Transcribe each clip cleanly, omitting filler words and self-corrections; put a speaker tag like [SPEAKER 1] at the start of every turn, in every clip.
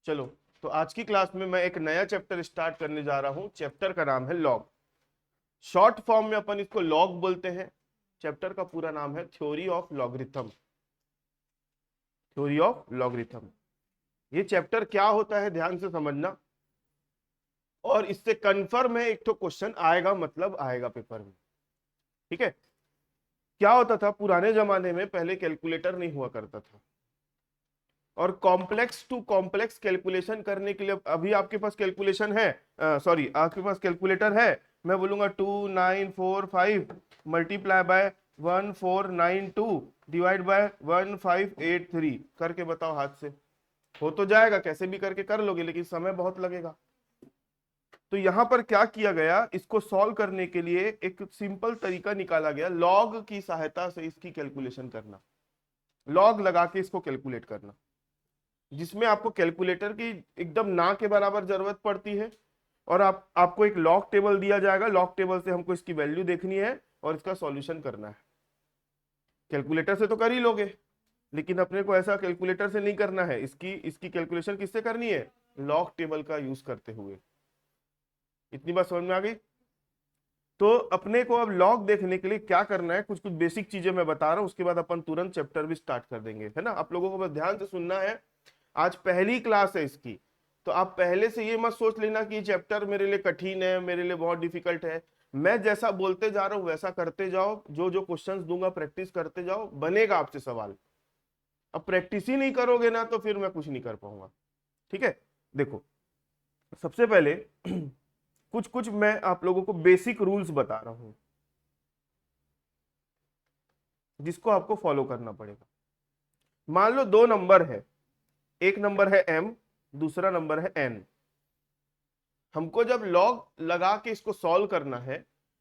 [SPEAKER 1] चलो, तो आज की क्लास में मैं एक नया चैप्टर स्टार्ट करने जा रहा हूं। चैप्टर का नाम है लॉग। शॉर्ट फॉर्म में अपन इसको लॉग बोलते हैं। चैप्टर का पूरा नाम है theory of logarithm. Theory of logarithm. ये चैप्टर क्या होता है ध्यान से समझना, और इससे कंफर्म है एक तो क्वेश्चन आएगा, मतलब आएगा पेपर में। ठीक है। क्या होता था पुराने जमाने में, पहले कैलकुलेटर नहीं हुआ करता था, और कॉम्प्लेक्स टू कॉम्प्लेक्स कैलकुलेशन करने के लिए अभी आपके पास कैलकुलेशन है, सॉरी आपके पास कैलकुलेटर है। मैं बोलूंगा 2945 मल्टीप्लाई बाय 1492 डिवाइड बाय 1583 करके बताओ हाथ से। हो तो जाएगा, कैसे भी करके कर लोगे, लेकिन समय बहुत लगेगा। तो यहां पर क्या किया गया, इसको सॉल्व करने के लिए एक सिंपल तरीका निकाला गया, लॉग की सहायता से इसकी कैलकुलेशन करना, लॉग लगा के इसको कैलकुलेट करना, जिसमें आपको कैलकुलेटर की एकदम ना के बराबर जरूरत पड़ती है। और आपको एक लॉग टेबल दिया जाएगा, लॉग टेबल से हमको इसकी वैल्यू देखनी है और इसका सॉल्यूशन करना है। कैलकुलेटर से तो कर ही लोगे, लेकिन अपने को ऐसा कैलकुलेटर से नहीं करना है। इसकी इसकी कैलकुलेशन किससे करनी है, लॉग टेबल का यूज करते हुए। इतनी बात समझ में आ गई। तो अपने को अब लॉग देखने के लिए क्या करना है, कुछ कुछ बेसिक चीजें मैं बता रहा हूं, उसके बाद अपन तुरंत चैप्टर भी स्टार्ट कर देंगे, है ना। आप लोगों को बस ध्यान से सुनना है, आज पहली क्लास है इसकी। तो आप पहले से ये मत सोच लेना कि चैप्टर मेरे लिए कठिन है, मेरे लिए बहुत डिफिकल्ट है। मैं जैसा बोलते जा रहा हूं वैसा करते जाओ, जो जो क्वेश्चंस दूंगा प्रैक्टिस करते जाओ, बनेगा आपसे सवाल। अब प्रैक्टिस ही नहीं करोगे ना, तो फिर मैं कुछ नहीं कर पाऊंगा। ठीक है। देखो, सबसे पहले कुछ कुछ मैं आप लोगों को बेसिक रूल्स बता रहा हूं, जिसको आपको फॉलो करना पड़ेगा। मान लो दो नंबर है, एक नंबर है m, दूसरा नंबर है n। हमको जब लॉग लगा के इसको सॉल्व करना है,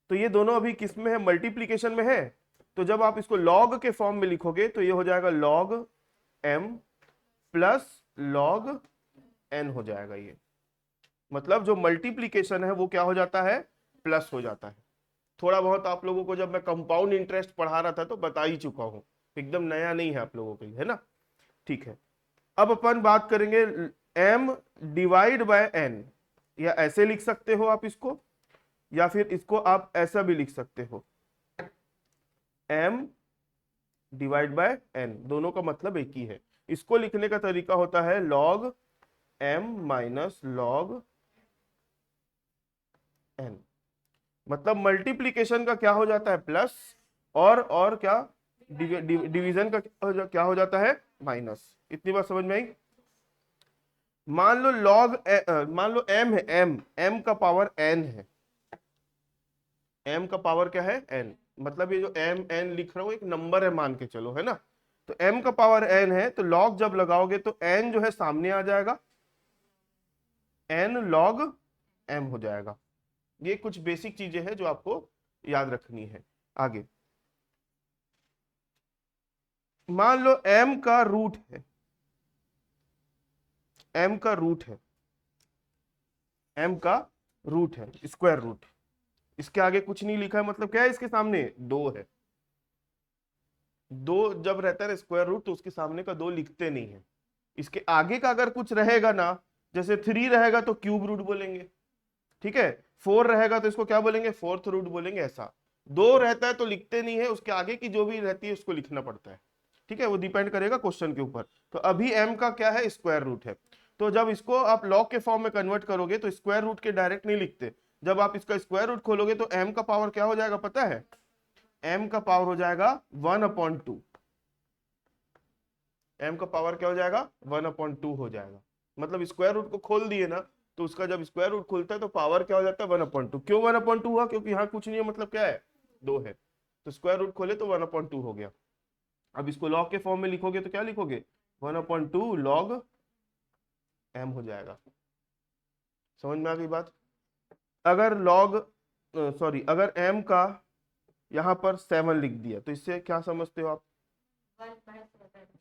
[SPEAKER 1] तो ये दोनों अभी किस में है, मल्टीप्लीकेशन में है। तो जब आप इसको लॉग के फॉर्म में लिखोगे तो ये हो जाएगा log m plus log n हो जाएगा। ये मतलब जो मल्टीप्लीकेशन है वो क्या हो जाता है, प्लस हो जाता है। थोड़ा बहुत आप लोगों को जब मैं कंपाउंड इंटरेस्ट पढ़ा रहा था तो बता ही चुका हूं, एकदम नया नहीं है आप लोगों के लिए, है ना। ठीक है। अब अपन बात करेंगे m डिवाइड बाय n, या ऐसे लिख सकते हो आप इसको, या फिर इसको आप ऐसा भी लिख सकते हो, m डिवाइड बाय n, दोनों का मतलब एक ही है। इसको लिखने का तरीका होता है log m minus log n। मतलब मल्टीप्लीकेशन का क्या हो जाता है, प्लस, और क्या, डिवीजन का क्या हो जाता है, माइनस। इतनी बात समझ में आई। मान लो मान लो m है, m का पावर n है। m का पावर क्या है, n। मतलब ये जो m n लिख रहा हूं एक नंबर है मान के चलो, है ना। तो m का पावर n है, तो log जब लगाओगे तो n जो है सामने आ जाएगा, n log m हो जाएगा। ये कुछ बेसिक चीजें हैं जो आपको याद रखनी है। आगे मान लो m का रूट है, m का रूट है, m का रूट है, स्क्वायर रूट। इसके आगे कुछ नहीं लिखा है, मतलब क्या है, इसके सामने दो है। दो जब रहता है स्क्वायर रूट तो उसके सामने का दो लिखते नहीं है। इसके आगे का अगर कुछ रहेगा ना, जैसे 3 रहेगा तो क्यूब रूट बोलेंगे, ठीक है। 4 रहेगा तो इसको क्या बोलेंगे, फोर्थ रूट बोलेंगे। ऐसा दो रहता है तो लिखते नहीं है, उसके आगे की जो भी रहती है उसको लिखना पड़ता है। ठीक है, वो डिपेंड करेगा क्वेश्चन के ऊपर। तो अभी m का क्या है, स्क्वायर रूट है। तो जब इसको आप लॉग के फॉर्म में कन्वर्ट करोगे तो स्क्वायर रूट के डायरेक्ट नहीं लिखते। जब आप इसका स्क्वायर रूट खोलोगे तो m का पावर क्या हो जाएगा पता है, m का पावर हो जाएगा 1/2। m का पावर क्या हो जाएगा, 1/2 हो जाएगा। मतलब स्क्वायर रूट को खोल दिए ना, तो उसका जब स्क्वायर रूट खुलता है तो पावर क्या हो जाता है, 1/2। क्यों 1/2 हुआ, क्योंकि यहाँ कुछ नहीं है, मतलब क्या है, दो है। तो स्क्वायर रूट खोले तो 1/2 हो गया। अब इसको लॉग के फॉर्म में लिखोगे तो क्या लिखोगे, 1/2 लॉग m हो जाएगा। समझ में आ गई बात। अगर लॉग सॉरी अगर m का यहाँ पर 7 लिख दिया तो इससे क्या समझते हो आप,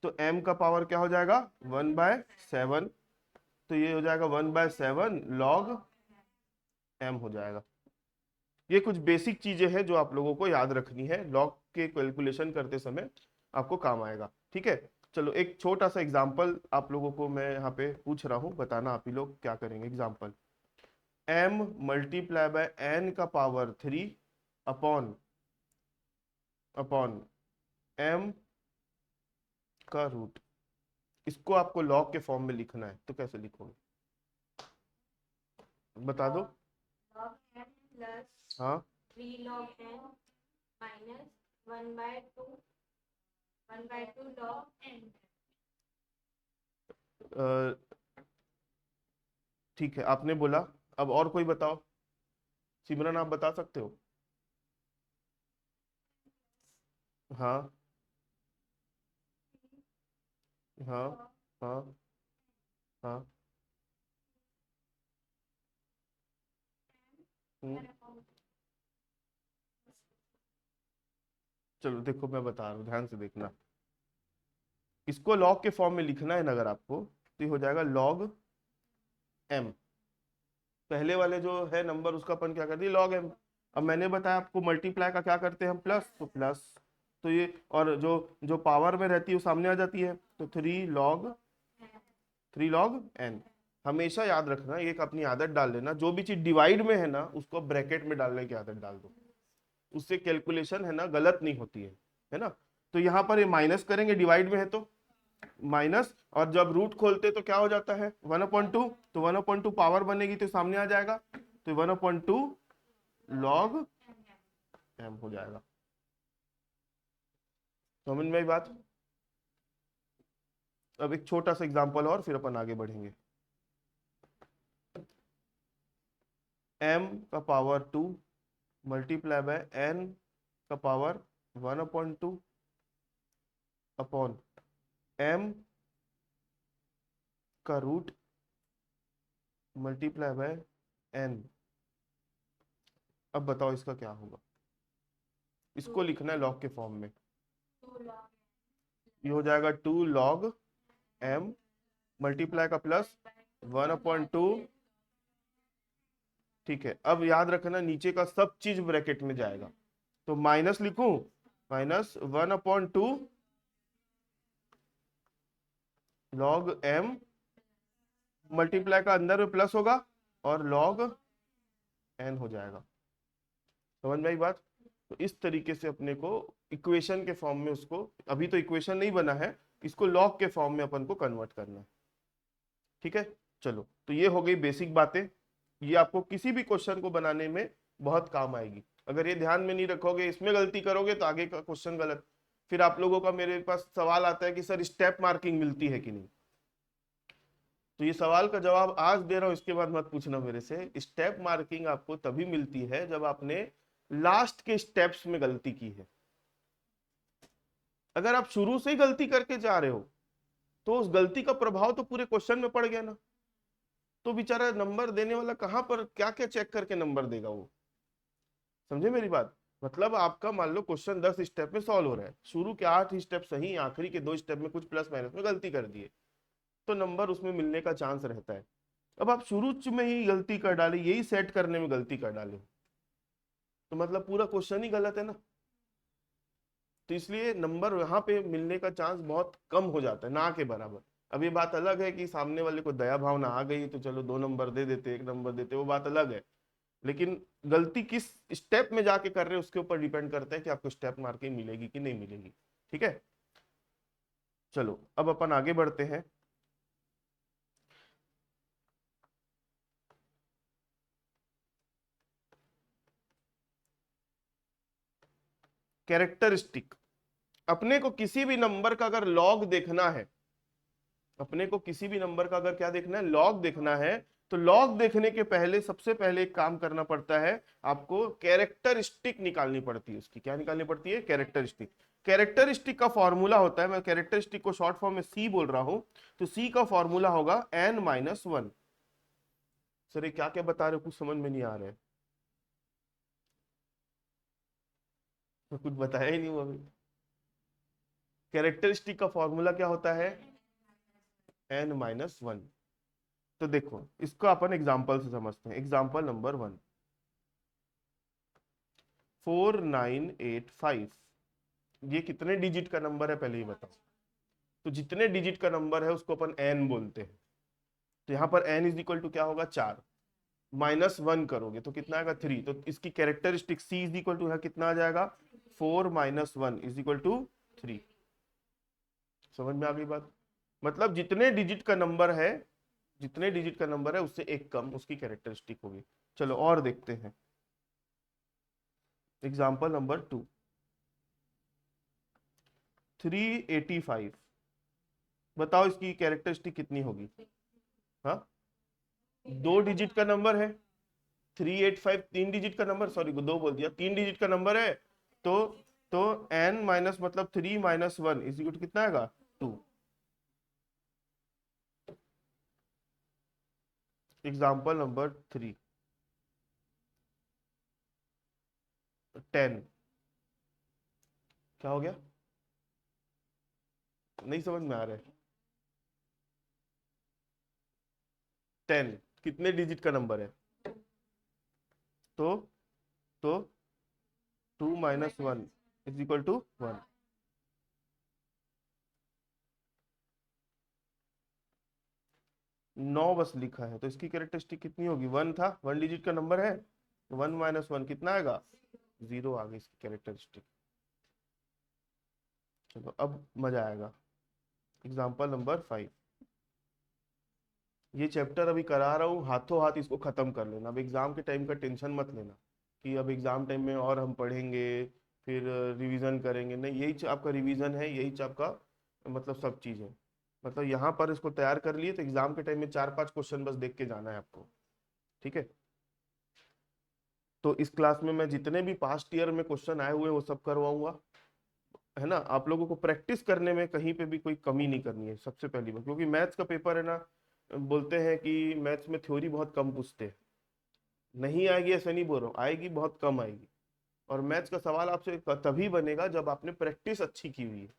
[SPEAKER 1] तो m का पावर क्या हो जाएगा, 1/7। तो ये हो जाएगा 1/7 लॉग m हो जाएगा। ये कुछ बेसिक चीजें हैं जो आप लोगों को याद रखनी है, लॉग के कैलकुलेशन करते समय आपको काम आएगा। ठीक है। चलो एक छोटा सा एग्जांपल आप लोगों को मैं यहाँ पे पूछ रहा हूँ, बताना आप ही लोग क्या करेंगे। Example, m multiply by n का पावर 3 अपॉन अपॉन m का रूट, इसको आपको लॉग के फॉर्म में लिखना है, तो कैसे लिखोगे बता दो।
[SPEAKER 2] log n plus
[SPEAKER 1] हाँ
[SPEAKER 2] 3 log n minus 1/2 log n।
[SPEAKER 1] ठीक है, आपने बोला, अब और कोई बताओ। सिमरन आप बता सकते हो? हाँ हाँ हाँ हाँ। हम्म, चलो देखो मैं बता रहा हूँ, ध्यान से देखना। इसको लॉग के फॉर्म में लिखना है ना अगर आपको, तो ये हो जाएगा लॉग m। पहले वाले जो है नंबर उसका अपन क्या कर दिए, लॉग m। अब मैंने बताया आपको मल्टीप्लाई का क्या करते हैं हम, प्लस, तो प्लस, तो ये, और जो जो पावर में रहती है वो सामने आ जाती है, तो 3 log n। हमेशा याद रखना, एक अपनी आदत डाल लेना, जो भी चीज डिवाइड में है ना उसको ब्रैकेट में डालने की आदत डाल दो, उससे कैलकुलेशन है ना गलत नहीं होती है ना। तो यहाँ पर ये माइनस करेंगे, डिवाइड में है तो माइनस, और जब रूट खोलते तो क्या हो जाता है 1/2, तो 1/2 पावर बनेगी तो सामने आ जाएगा, तो 1/2 log m हो जाएगा। समझ में आई बात? अब एक छोटा सा एग्जांपल और फिर अपन आगे बढ़ेंगे। m का पावर 2 मल्टीप्लाई बाय n का पावर 1/2 अपॉन m का रूट मल्टीप्लाई बाय n। अब बताओ इसका क्या होगा, इसको लिखना है लॉग के फॉर्म में। ये हो जाएगा 2 log m मल्टीप्लाई का प्लस 1/2। ठीक है, अब याद रखना नीचे का सब चीज ब्रैकेट में जाएगा, तो माइनस लिखूं, -1/2 log m मल्टीप्लाई का अंदर में प्लस होगा और log n हो जाएगा। समझ में आई बात? तो इस तरीके से अपने को इक्वेशन के फॉर्म में उसको, अभी तो इक्वेशन नहीं बना है, इसको लॉग के फॉर्म में अपन को कन्वर्ट करना है। ठीक है, चलो तो ये हो गई बेसिक बातें, ये आपको किसी भी क्वेश्चन को बनाने में बहुत काम आएगी। अगर ये ध्यान में नहीं रखोगे, इसमें गलती करोगे तो आगे का क्वेश्चन गलत। फिर आप लोगों का मेरे पास सवाल आता है कि सर स्टेप मार्किंग मिलती है कि नहीं, तो ये सवाल का जवाब आज दे रहा हूं, इसके बाद मत पूछना मेरे से। स्टेप मार्किंग आपको तभी मिलती है जब आपने लास्ट के स्टेप्स में गलती की है। अगर आप शुरू से ही गलती करके जा रहे हो तो उस गलती का प्रभाव तो पूरे क्वेश्चन में पड़ गया ना, तो बेचारा नंबर देने वाला कहां पर क्या क्या चेक करके नंबर देगा वो। समझे मेरी बात? मतलब आपका मान लो क्वेश्चन 10 स्टेप में सॉल्व हो रहा है, शुरू के 8 स्टेप सही, आखिरी के 2 स्टेप में कुछ प्लस माइनस में गलती कर दिए, तो नंबर उसमें मिलने का चांस रहता है। अब आप शुरू में ही गलती कर डाले, यही सेट करने में गलती कर डाले, तो मतलब पूरा क्वेश्चन ही गलत है ना। तो इसलिए नंबर यहाँ पे मिलने का चांस बहुत कम हो जाता है, ना के बराबर। अब ये बात अलग है कि सामने वाले को दया भावना आ गई तो चलो 2 नंबर दे देते, 1 नंबर देते, वो बात अलग है। लेकिन गलती किस स्टेप में जाके कर रहे हैं उसके ऊपर डिपेंड करता है कि आपको स्टेप मार्किंग मिलेगी कि नहीं मिलेगी। ठीक है, चलो अब अपन आगे बढ़ते हैं। कैरेक्टरिस्टिक, अपने को किसी भी नंबर का अगर लॉग देखना है, अपने को किसी भी नंबर का अगर क्या देखना है, लॉग देखना है, तो लॉग देखने के पहले सबसे पहले एक काम करना पड़ता है, आपको कैरेक्टरिस्टिक निकालनी पड़ती है उसकी। क्या निकालनी पड़ती है? कैरेक्टरिस्टिक। कैरेक्टरिस्टिक का फॉर्मूला होता है, मैं कैरेक्टरिस्टिक को शॉर्ट फॉर्म में सी बोल रहा हूं, तो सी का फॉर्मूला होगा n-1। सर ये क्या क्या बता रहे हो, कुछ समझ में नहीं आ रहा है, तो कुछ बताया ही नहीं हुआ अभी। कैरेक्टरिस्टिक का फॉर्मूला क्या होता है? n-1। तो देखो इसको अपन एग्जांपल से समझते हैं। एग्जांपल नंबर 1, 4985, ये कितने डिजिट का नंबर है पहले ही बताओ। तो जितने डिजिट का नंबर है उसको अपन n बोलते हैं। तो यहाँ पर n इज इक्वल टू क्या होगा 4, -1 करोगे तो कितना आएगा 3। तो इसकी characteristic c is equal to यहाँ कितना आ जाएगा 4 - 1 इज इक्वल टू 3। समझ में आ गई बात? मतलब जितने डिजिट का नंबर है, जितने डिजिट का नंबर है उससे एक कम उसकी कैरेक्टरिस्टिक होगी। चलो और देखते हैं एग्जाम्पल नंबर 2, 385। बताओ इसकी कैरेक्टरिस्टिक कितनी होगी? हाँ, 2 डिजिट का नंबर है। 385 3 डिजिट का नंबर, सॉरी 2 बोल दिया, 3 डिजिट का नंबर है। तो तो n माइनस मतलब 3 - 1 इज इक्वल टू कितना आएगा 2। Example number 3, 10। क्या हो गया? नहीं समझ में आ रहा है। 10 कितने डिजिट का नंबर है? तो तो 2 - 1 इज इक्वल टू 1। 9 बस लिखा है तो इसकी कैरेक्टरिस्टिक कितनी होगी? 1 था, 1 डिजिट का नंबर है, 1 - 1 कितना आएगा 0 आ गई इसकी कैरेक्टरिस्टिक। चलो अब मजा आएगा। Example number 5। ये चैप्टर अभी करा रहा हूँ, हाथों हाथ इसको खत्म कर लेना। अब एग्जाम के टाइम का टेंशन मत लेना कि अब एग्जाम टाइम में और हम पढ़ेंगे फिर रिवीजन करेंगे, नहीं, यही आपका रिवीजन है, यही आपका मतलब सब चीज है। मतलब यहाँ पर इसको तैयार कर लिए तो एग्जाम के टाइम में 4-5 क्वेश्चन बस देख के जाना है आपको, ठीक है? तो इस क्लास में मैं जितने भी पास्ट ईयर में क्वेश्चन आए हुए हैं वो सब करवाऊंगा, है ना? आप लोगों को प्रैक्टिस करने में कहीं पे भी कोई कमी नहीं करनी है सबसे पहली बात, क्योंकि मैथ्स का पेपर है ना, बोलते हैं कि मैथ्स में थ्योरी बहुत कम पूछते हैं। नहीं आएगी ऐसा नहीं बोल रहा हूँ, आएगी, बहुत कम आएगी। और मैथ्स का सवाल आपसे तभी बनेगा जब आपने प्रैक्टिस अच्छी की हुई है,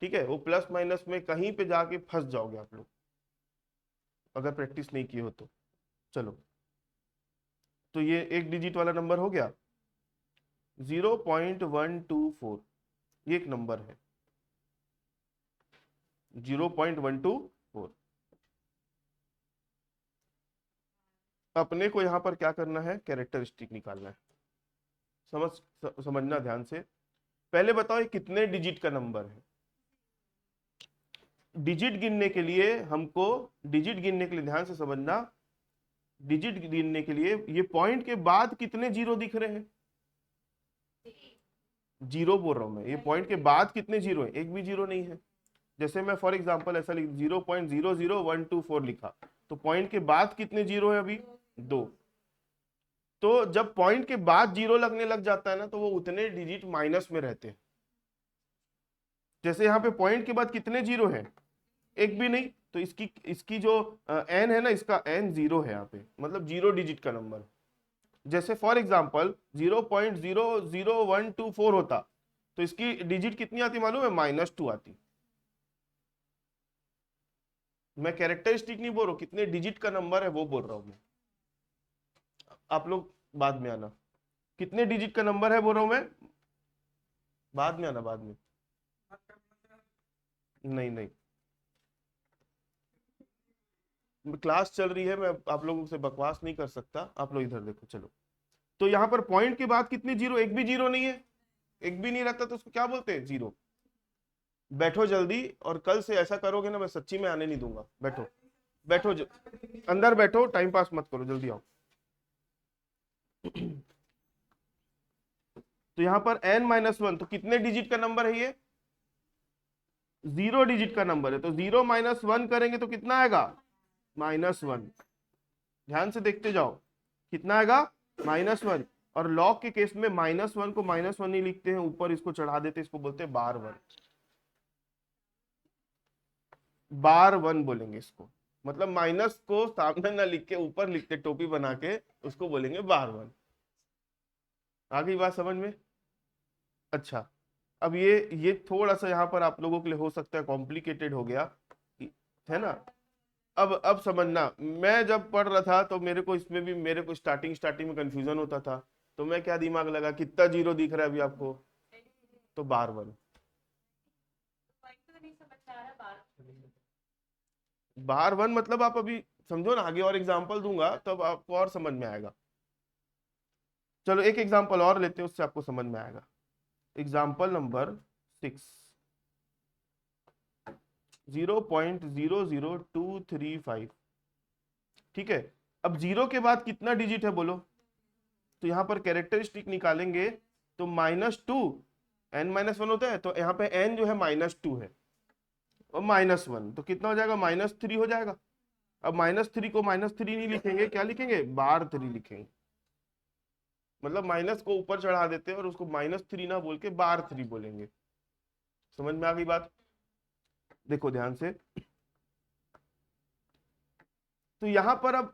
[SPEAKER 1] ठीक है? वो प्लस माइनस में कहीं पे जाके फंस जाओगे आप लोग अगर प्रैक्टिस नहीं की हो तो। चलो, तो ये एक डिजिट वाला नंबर हो गया 0.124, ये एक नंबर है 0.124। अपने को यहाँ पर क्या करना है, कैरेक्टरिस्टिक निकालना है। समझना ध्यान से। पहले बताओ ये कितने डिजिट का नंबर है? डिजिट गिनने के लिए हमको, डिजिट गिनने के लिए ध्यान से समझना, डिजिट गिनने के लिए ये पॉइंट के बाद कितने जीरो दिख रहे हैं? जीरो बोल रहा हूं मैं, ये पॉइंट के बाद कितने जीरो है? एक भी जीरो नहीं है। जैसे मैं फॉर एग्जांपल ऐसा लिख 0.00124 लिखा, तो पॉइंट के बाद कितने जीरो है अभी? 2। तो जब पॉइंट के बाद जीरो लगने लग जाता है ना तो वो उतने डिजिट माइनस में रहते हैं। जैसे यहाँ पे पॉइंट के बाद कितने जीरो है? एक भी नहीं। तो इसकी इसकी जो एन है ना, इसका एन 0 है यहाँ पे, मतलब 0 डिजिट का नंबर। जैसे फॉर एग्जांपल 0.00124 होता तो इसकी डिजिट कितनी आती मालूम है? -2 आती। मैं कैरेक्टरिस्टिक नहीं बोल रहा हूँ, कितने डिजिट का नंबर है वो बोल रहा हूँ मैं। आप लोग बाद में आना, कितने डिजिट का नंबर है बोल रहा हूँ मैं, बाद में आना, बाद में। नहीं नहीं, क्लास चल रही है, मैं आप लोगों से बकवास नहीं कर सकता। आप लोग इधर देखो। चलो, तो यहाँ पर पॉइंट के बाद कितने जीरो? एक भी जीरो नहीं है। एक भी नहीं रहता तो उसको क्या बोलते हैं? जीरो। बैठो जल्दी, और कल से ऐसा करोगे ना मैं सच्ची में आने नहीं दूंगा। बैठो बैठो अंदर बैठो, टाइम पास मत करो, जल्दी आओ। तो यहाँ पर n-1 तो कितने डिजिट का नंबर है? ये 0 डिजिट का नंबर है। तो 0 - 1 करेंगे तो कितना आएगा? -1। ध्यान से देखते जाओ, कितना आएगा? -1। और लॉग के केस में -1 को -1 नहीं लिखते हैं, ऊपर इसको चढ़ा देते हैं, इसको बोलते हैं बार 1। बार 1 बोलेंगे इसको, मतलब माइनस को सामने ना लिख के ऊपर लिखते टोपी बना के, उसको बोलेंगे बार 1। आ गई बात समझ में? अच्छा, अब ये थोड़ा सा यहाँ पर आप लोगों के लिए हो सकता है कॉम्प्लिकेटेड हो गया, है ना? अब समझना, मैं जब पढ़ रहा था तो मेरे को इसमें भी, मेरे को स्टार्टिंग स्टार्टिंग में कंफ्यूजन होता था। तो मैं क्या दिमाग लगा, कितना जीरो दिख रहा है अभी आपको? तो बार 1। बार वन मतलब आप अभी समझो ना, आगे और एग्जांपल दूंगा तब आपको और समझ में आएगा। चलो एक एग्जांपल और लेते हैं, उससे आपको समझ में आएगा। Example number 6, 0.00235। ठीक है, अब जीरो के बाद कितना डिजिट है बोलो? तो यहाँ पर कैरेक्टरिस्टिक निकालेंगे तो -2, n-1 होता है, तो यहाँ पे n जो है -2 है और -1, तो कितना हो जाएगा? -3 हो जाएगा। अब -3 को -3 नहीं लिखेंगे, क्या लिखेंगे? -3 लिखेंगे। मतलब माइनस को ऊपर चढ़ा देते हैं और उसको -3 ना बोल के -3 बोलेंगे। समझ में आ गई बात? देखो ध्यान से, तो यहां पर अब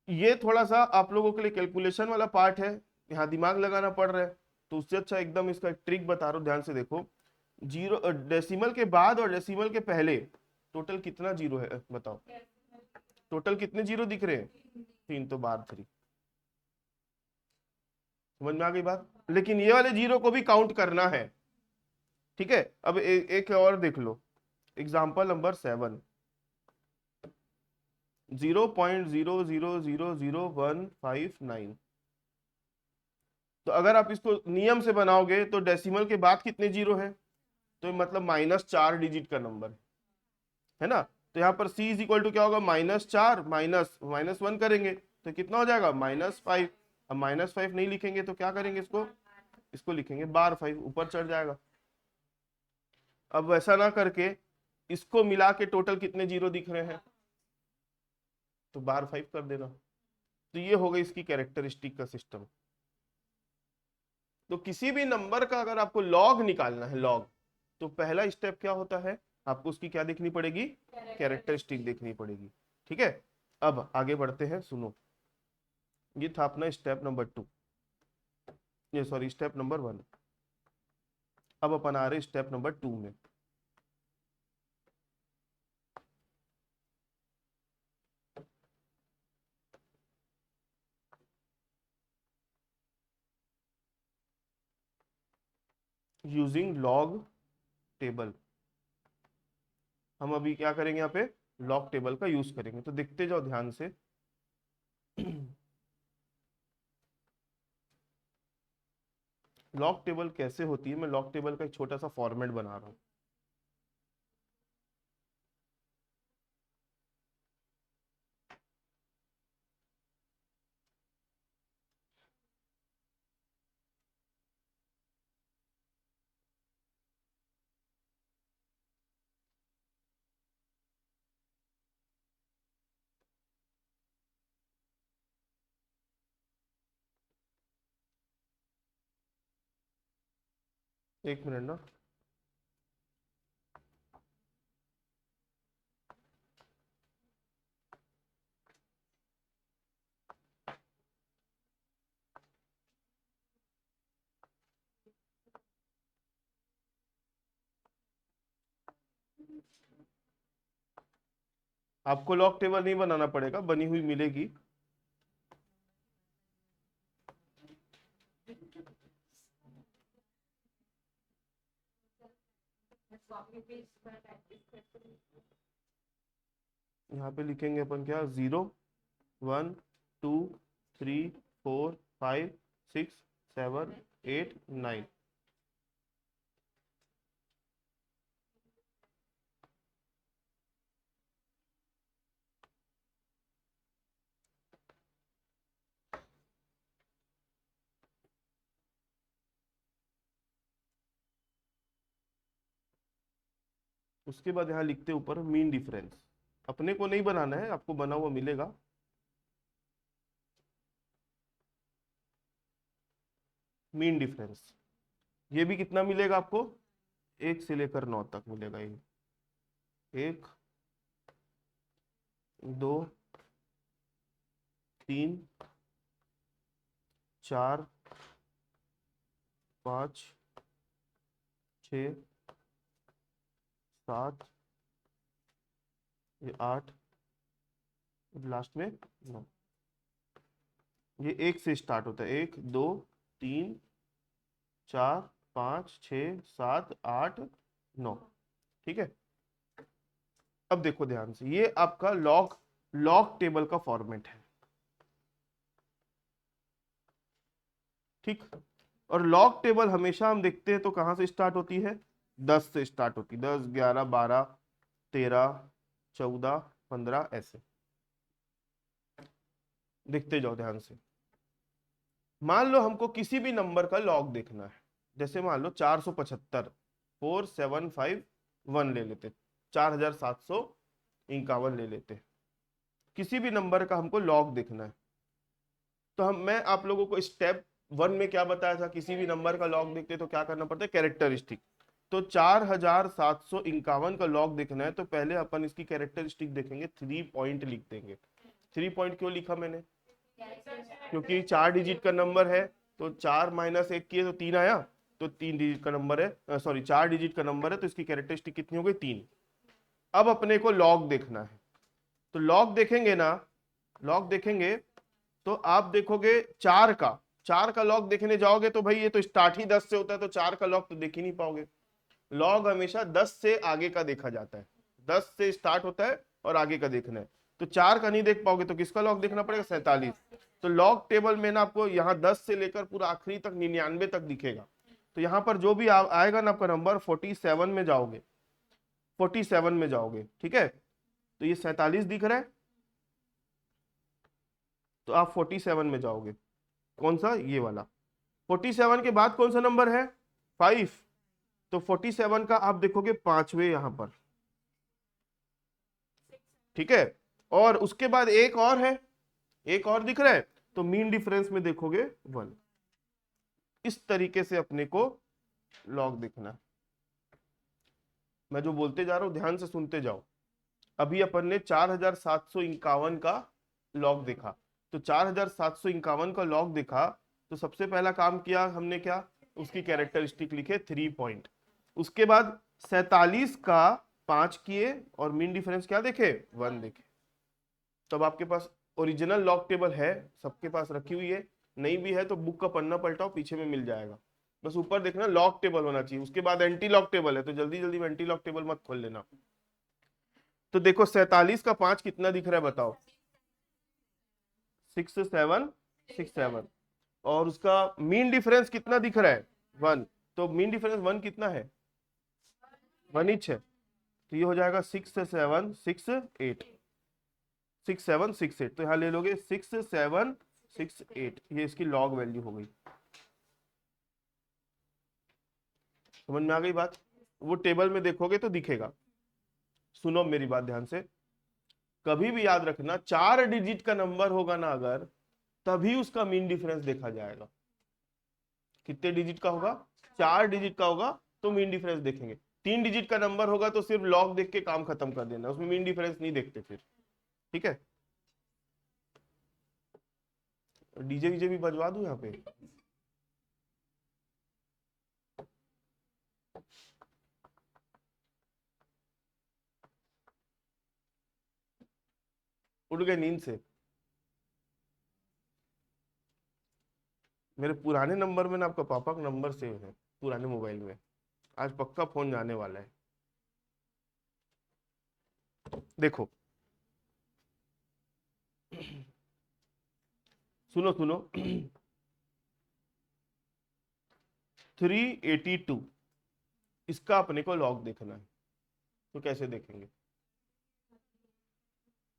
[SPEAKER 1] ये थोड़ा सा आप लोगों के लिए कैलकुलेशन वाला पार्ट है, यहाँ दिमाग लगाना पड़ रहा है, तो उससे अच्छा एकदम इसका ट्रिक बता रहा हूँ, ध्यान से देखो। जीरो डेसिमल के बाद और डेसिमल के पहले टोटल कितना जीरो है बताओ? टोटल कितने जीरो दिख रहे हैं? 3, तो -3। समझ में आ गई बात? लेकिन ये वाले जीरो को भी काउंट करना है। ठीक है, अब एक और देख लो, एग्जाम्पल नंबर 7, 0.0000159। तो अगर आप इसको नियम से बनाओगे तो डेसिमल के बाद कितने जीरो है? तो मतलब -4 डिजिट का नंबर है ना। तो यहाँ पर c इज इक्वल टू क्या होगा? -4 -1 करेंगे तो कितना हो जाएगा? -5। अब -5 नहीं लिखेंगे तो क्या करेंगे? इसको लिखेंगे -5, ऊपर चढ़ जाएगा। अब वैसा ना करके इसको मिला के टोटल कितने जीरो दिख रहे हैं, तो -5 कर देना। तो ये हो गई इसकी कैरेक्टरिस्टिक का सिस्टम। तो किसी भी नंबर का अगर आपको लॉग निकालना है, लॉग, तो पहला स्टेप क्या होता है? आपको उसकी क्या देखनी पड़ेगी? कैरेक्टरिस्टिक देखनी पड़ेगी। ठीक है, अब आगे बढ़ते हैं, सुनो। ये था अपना स्टेप नंबर 2, ये सॉरी स्टेप नंबर 1। अब अपन आ रहे स्टेप नंबर 2 में। Using log table. हम अभी क्या करेंगे? यहाँ पे लॉग टेबल का यूज करेंगे, तो देखते जाओ ध्यान से। लॉग टेबल कैसे होती है, मैं लॉग टेबल का एक छोटा सा फॉर्मेट बना रहा हूं। एक मिनट ना। आपको लॉग टेबल नहीं बनाना पड़ेगा, बनी हुई मिलेगी। यहाँ पे लिखेंगे अपन क्या? 0 1 2 3 4 5 6 7 8 9। उसके बाद यहाँ लिखते ऊपर मीन डिफरेंस। अपने को नहीं बनाना है, आपको बना हुआ मिलेगा। मीन डिफरेंस ये भी कितना मिलेगा आपको? 1 से लेकर 9 तक मिलेगा ये। 1 2 3 4 5 6 7 ये 8, लास्ट में 9। ये 1 से स्टार्ट होता है, 1 2 3 4 5 6 7 8 9। ठीक है, अब देखो ध्यान से, ये आपका लॉग टेबल का फॉर्मेट है, ठीक। और लॉग टेबल हमेशा हम देखते हैं तो कहां से स्टार्ट होती है, 10 से स्टार्ट होती है, 10, 11, 12, 13, 14, 15, ऐसे देखते जाओ ध्यान से। मान लो हमको किसी भी नंबर का लॉग देखना है, जैसे मान लो 475, 4751 ले लेते, 4751 ले लेते, किसी भी नंबर का हमको लॉग देखना है। तो मैं आप लोगों को स्टेप 1 में क्या बताया था, किसी भी नंबर का लॉग देखते तो क्या करना पड़ता है, कैरेक्टरिस्टिक। तो 4751 का लॉग देखना है तो पहले अपन इसकी कैरेक्टरिस्टिक देखेंगे, 3 पॉइंट लिख देंगे। 3 पॉइंट क्यों लिखा मैंने, क्योंकि 4 डिजिट का नंबर है, तो 4 माइनस 1 किए तो 3 आया, तो 3 डिजिट का नंबर है, सॉरी 4 डिजिट का नंबर है, तो इसकी कैरेक्टरिस्टिक कितनी हो गई, 3। अब अपने को लॉग देखना है, तो लॉग देखेंगे ना, लॉग देखेंगे तो आप देखोगे 4 का लॉग देखने जाओगे तो भाई ये तो स्टार्ट ही 10 से होता है, तो 4 का लॉग तो देख ही नहीं पाओगे। लॉग हमेशा 10 से आगे का देखा जाता है, 10 से स्टार्ट होता है और आगे का देखना है, तो 4 का नहीं देख पाओगे तो किसका लॉग देखना पड़ेगा, 47। तो लॉग टेबल में ना आपको यहाँ 10 से लेकर पूरा आखिरी तक 99 तक दिखेगा, तो यहाँ पर जो भी आएगा ना आपका नंबर 47 में जाओगे, 47 में जाओगे, ठीक है। तो ये 47 दिख रहा है, तो आप 47 में जाओगे, कौन सा, ये वाला। 47 के बाद कौन सा नंबर है, 5, तो 47 का आप देखोगे 5वें यहां पर, ठीक है। और उसके बाद एक और है, एक और दिख रहा है, तो मीन डिफरेंस में देखोगे 1। इस तरीके से अपने को लॉग देखना है। मैं जो बोलते जा रहा हूं ध्यान से सुनते जाओ। अभी अपन ने 4751 का लॉग देखा, तो 4751 का लॉग देखा, तो सबसे पहला काम किया हमने क्या, उसकी कैरेक्टरिस्टिक लिखे 3 पॉइंट। उसके बाद 47 का 5 किए और मीन डिफरेंस क्या देखे, 1 देखे। तब आपके पास ओरिजिनल लॉग टेबल है, सबके पास रखी हुई है, नहीं भी है तो बुक का पन्ना पलटाओ, पीछे में मिल जाएगा। बस ऊपर देखना लॉग टेबल होना चाहिए, उसके बाद एंटी लॉग टेबल है, तो जल्दी जल्दी में एंटी लॉग टेबल मत खोल लेना। तो देखो 47 का 5 कितना दिख रहा है बताओ, 6767, और उसका मीन डिफरेंस कितना दिख रहा है, 1। तो मीन डिफरेंस 1 कितना है, 1 इंच है, तो ये हो जाएगा 6768, 6768, तो यहाँ ले लोगे 6768, ये इसकी लॉग वैल्यू हो गई। समझ में आ गई बात, वो टेबल में देखोगे तो दिखेगा। सुनो मेरी बात ध्यान से, कभी भी याद रखना 4 डिजिट का नंबर होगा ना अगर, तभी उसका मीन डिफरेंस देखा जाएगा। कितने डिजिट का होगा, 4 डिजिट का होगा तो मीन डिफरेंस देखेंगे। 3 डिजिट का नंबर होगा तो सिर्फ लॉग देख के काम खत्म कर देना, उसमें मीन डिफरेंस नहीं देखते फिर, ठीक है। डीजे वीजे भी बजवा दूं यहाँ पे, उड़ गए नींद से। मेरे पुराने नंबर में ना आपका पापा का नंबर सेव है पुराने मोबाइल में, आज पक्का फोन जाने वाला है। देखो सुनो सुनो 382, इसका अपने को लॉग देखना है, तो कैसे देखेंगे,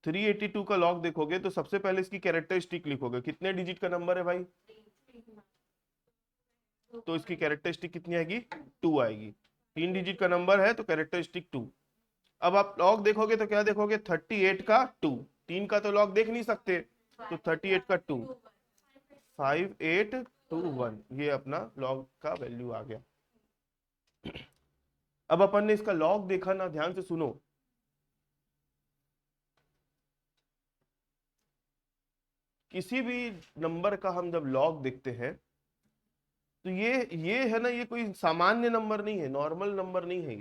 [SPEAKER 1] 382 का लॉग देखोगे तो सबसे पहले इसकी कैरेक्टरिस्टिक लिखोगे, कितने डिजिट का नंबर है भाई, तो इसकी कैरेक्टरिस्टिक कितनी आएगी, 2 आएगी। 3 डिजिट का नंबर है तो कैरेक्टरिस्टिक 2। अब आप लॉग देखोगे तो क्या देखोगे, 38 का 2, 3 का तो लॉग देख नहीं सकते, तो 38 का 2, 5821, ये अपना लॉग का वैल्यू आ गया। अब अपन ने इसका लॉग देखा ना, ध्यान से सुनो, किसी भी नंबर का हम जब लॉग देखते हैं तो ये है ना, ये कोई सामान्य नंबर नहीं है, नॉर्मल नंबर नहीं है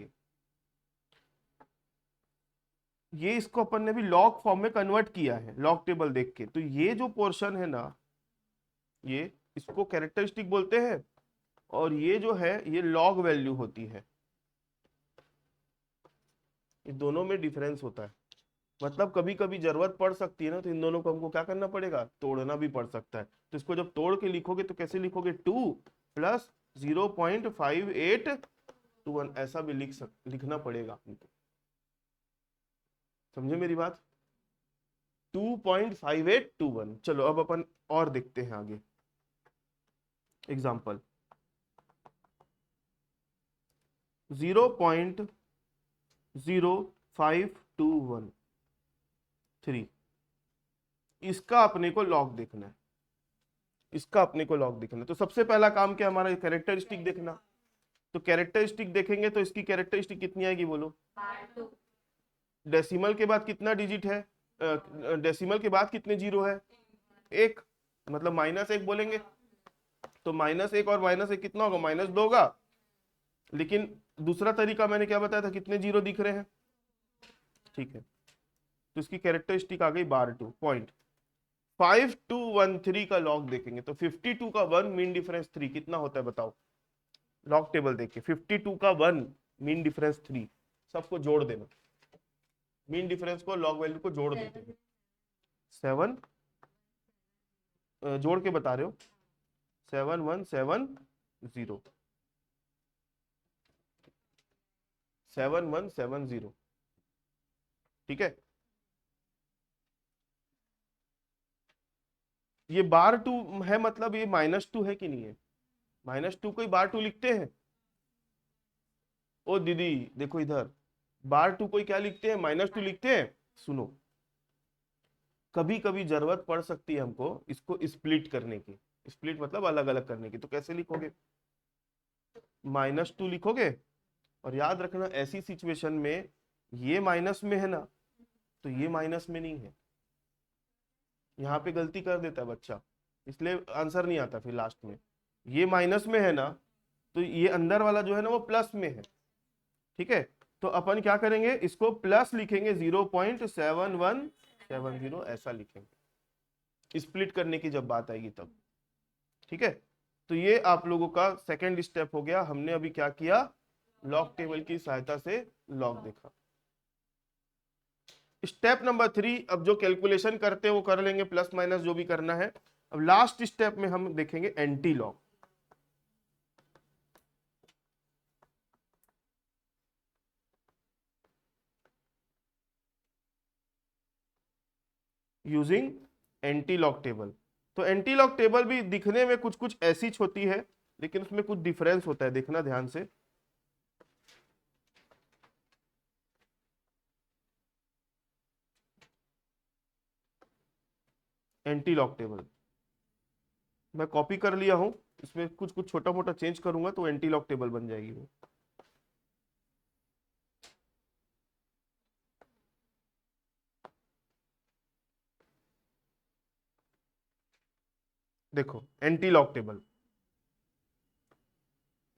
[SPEAKER 1] ये इसको अपन ने भी लॉग फॉर्म में कन्वर्ट किया है लॉग टेबल देख के। तो ये जो पोर्शन है ना, ये इसको कैरेक्टरिस्टिक बोलते हैं, और ये जो है ये लॉग वैल्यू होती है। ये दोनों में डिफरेंस होता है, मतलब कभी कभी जरूरत पड़ सकती है ना, तो इन दोनों को हमको क्या करना पड़ेगा, तोड़ना भी पड़ सकता है। तो इसको जब तोड़ के लिखोगे तो कैसे लिखोगे, 2 प्लस 0.5821, ऐसा भी लिखना पड़ेगा आपको। समझे मेरी बात, 2.5821। चलो अब अपन और देखते हैं आगे एग्जाम्पल। 0.05213, इसका अपने को लॉग देखना है, इसका अपने को लॉग देखना है। तो सबसे पहला काम क्या हमारा, कैरेक्टरिस्टिक देखना। तो कैरेक्टरिस्टिक देखेंगे तो इसकी कैरेक्टरिस्टिक कितनी आएगी बोलो, डेसिमल के बाद कितना डिजिट है, डेसिमल के बाद कितने जीरो है, एक, मतलब -1 बोलेंगे। तो -1 और -1 कितना होगा, -2 होगा। लेकिन दूसरा तरीका मैंने क्या बताया था, कितने जीरो दिख रहे हैं, ठीक है। तो इसकी कैरेक्टरिस्टिक आ गई √2 .5213 का लॉग देखेंगे तो 52 का 1 मीन डिफरेंस 3 कितना होता है बताओ, लॉग टेबल देखिए। 52 का 1 मीन डिफरेंस 3, सबको जोड़ देना, मीन डिफरेंस को लॉग वैल्यू को जोड़ देते हैं। 7 जोड़ के बता रहे हो, 7170, 7170, ठीक है। ये √2 है, मतलब ये -2 है कि नहीं है, -2 को ही √2 लिखते हैं। ओ दीदी देखो इधर, √2 को ही क्या लिखते हैं, -2 लिखते हैं। सुनो, कभी कभी जरूरत पड़ सकती है हमको इसको स्प्लिट करने की, स्प्लिट मतलब अलग अलग करने की। तो कैसे लिखोगे, -2 लिखोगे, और याद रखना ऐसी सिचुएशन में ये माइनस में है ना, तो ये माइनस में नहीं है। यहाँ पे गलती कर देता है बच्चा, इसलिए आंसर नहीं आता फिर लास्ट में। ये माइनस में है ना, तो ये अंदर वाला जो है ना वो प्लस में है, ठीक है। तो अपन क्या करेंगे, इसको प्लस लिखेंगे, 0.7170 ऐसा लिखेंगे, स्प्लिट करने की जब बात आएगी तब, ठीक है। तो ये आप लोगों का सेकेंड स्टेप हो गया। हमने अभी क्या किया, लॉग टेबल की सहायता से लॉग देखा। स्टेप नंबर 3, अब जो कैलकुलेशन करते हैं वो कर लेंगे, प्लस माइनस जो भी करना है। अब लास्ट स्टेप में हम देखेंगे anti log. Using anti log table. तो एंटी लॉग टेबल भी दिखने में कुछ कुछ ऐसी होती है, लेकिन उसमें कुछ डिफरेंस होता है, देखना ध्यान से। एंटी लॉग टेबल मैं कॉपी कर लिया हूं, इसमें कुछ कुछ छोटा मोटा चेंज करूंगा तो एंटी लॉग टेबल बन जाएगी वो। देखो anti log table,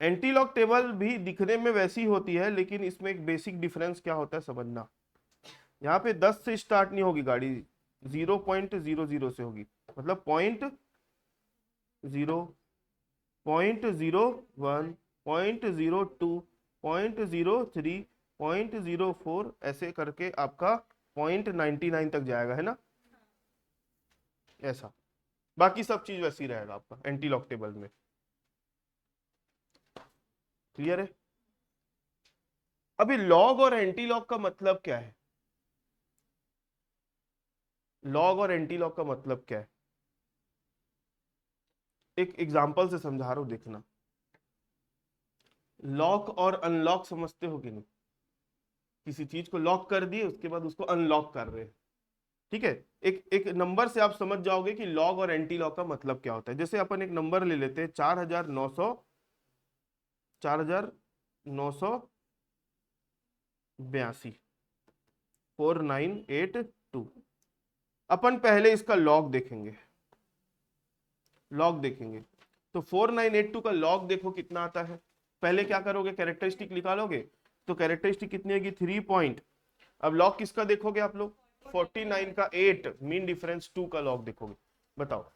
[SPEAKER 1] anti log table भी दिखने में वैसी होती है, लेकिन इसमें एक बेसिक डिफरेंस क्या होता है समझना। यहाँ पे 10 से स्टार्ट नहीं होगी गाड़ी, 0.00 से होगी, मतलब 0.0, 0.01, 0.02, 0.03, 0.04 ऐसे करके आपका 0.99 तक जाएगा, है ना, ऐसा। बाकी सब चीज वैसी रहेगा आपका एंटी लॉग टेबल में, क्लियर है। अभी लॉग और एंटी लॉग का मतलब क्या है, लॉग और एंटी लॉग का मतलब क्या है, एक एग्जांपल से समझा रहा हूं, देखना। लॉक और अनलॉक समझते हो कि नहीं, किसी चीज को लॉक कर दिए उसके बाद उसको अनलॉक कर रहे हैं, ठीक है। एक एक नंबर से आप समझ जाओगे कि लॉग और एंटी लॉग का मतलब क्या होता है। जैसे अपन एक नंबर ले लेते हैं, 4982, 4982। अपन पहले इसका लॉग देखेंगे, लॉग देखेंगे। तो 4982 का लॉग देखो कितना आता है। पहले क्या करोगे, कैरेक्टरिस्टिक निकालोगे। तो कैरेक्टरिस्टिक कितनी होगी, 3 पॉइंट। अब लॉग किसका देखोगे आप लोग, 49 का 8 मीन डिफरेंस 2 का लॉग देखोगे, बताओ।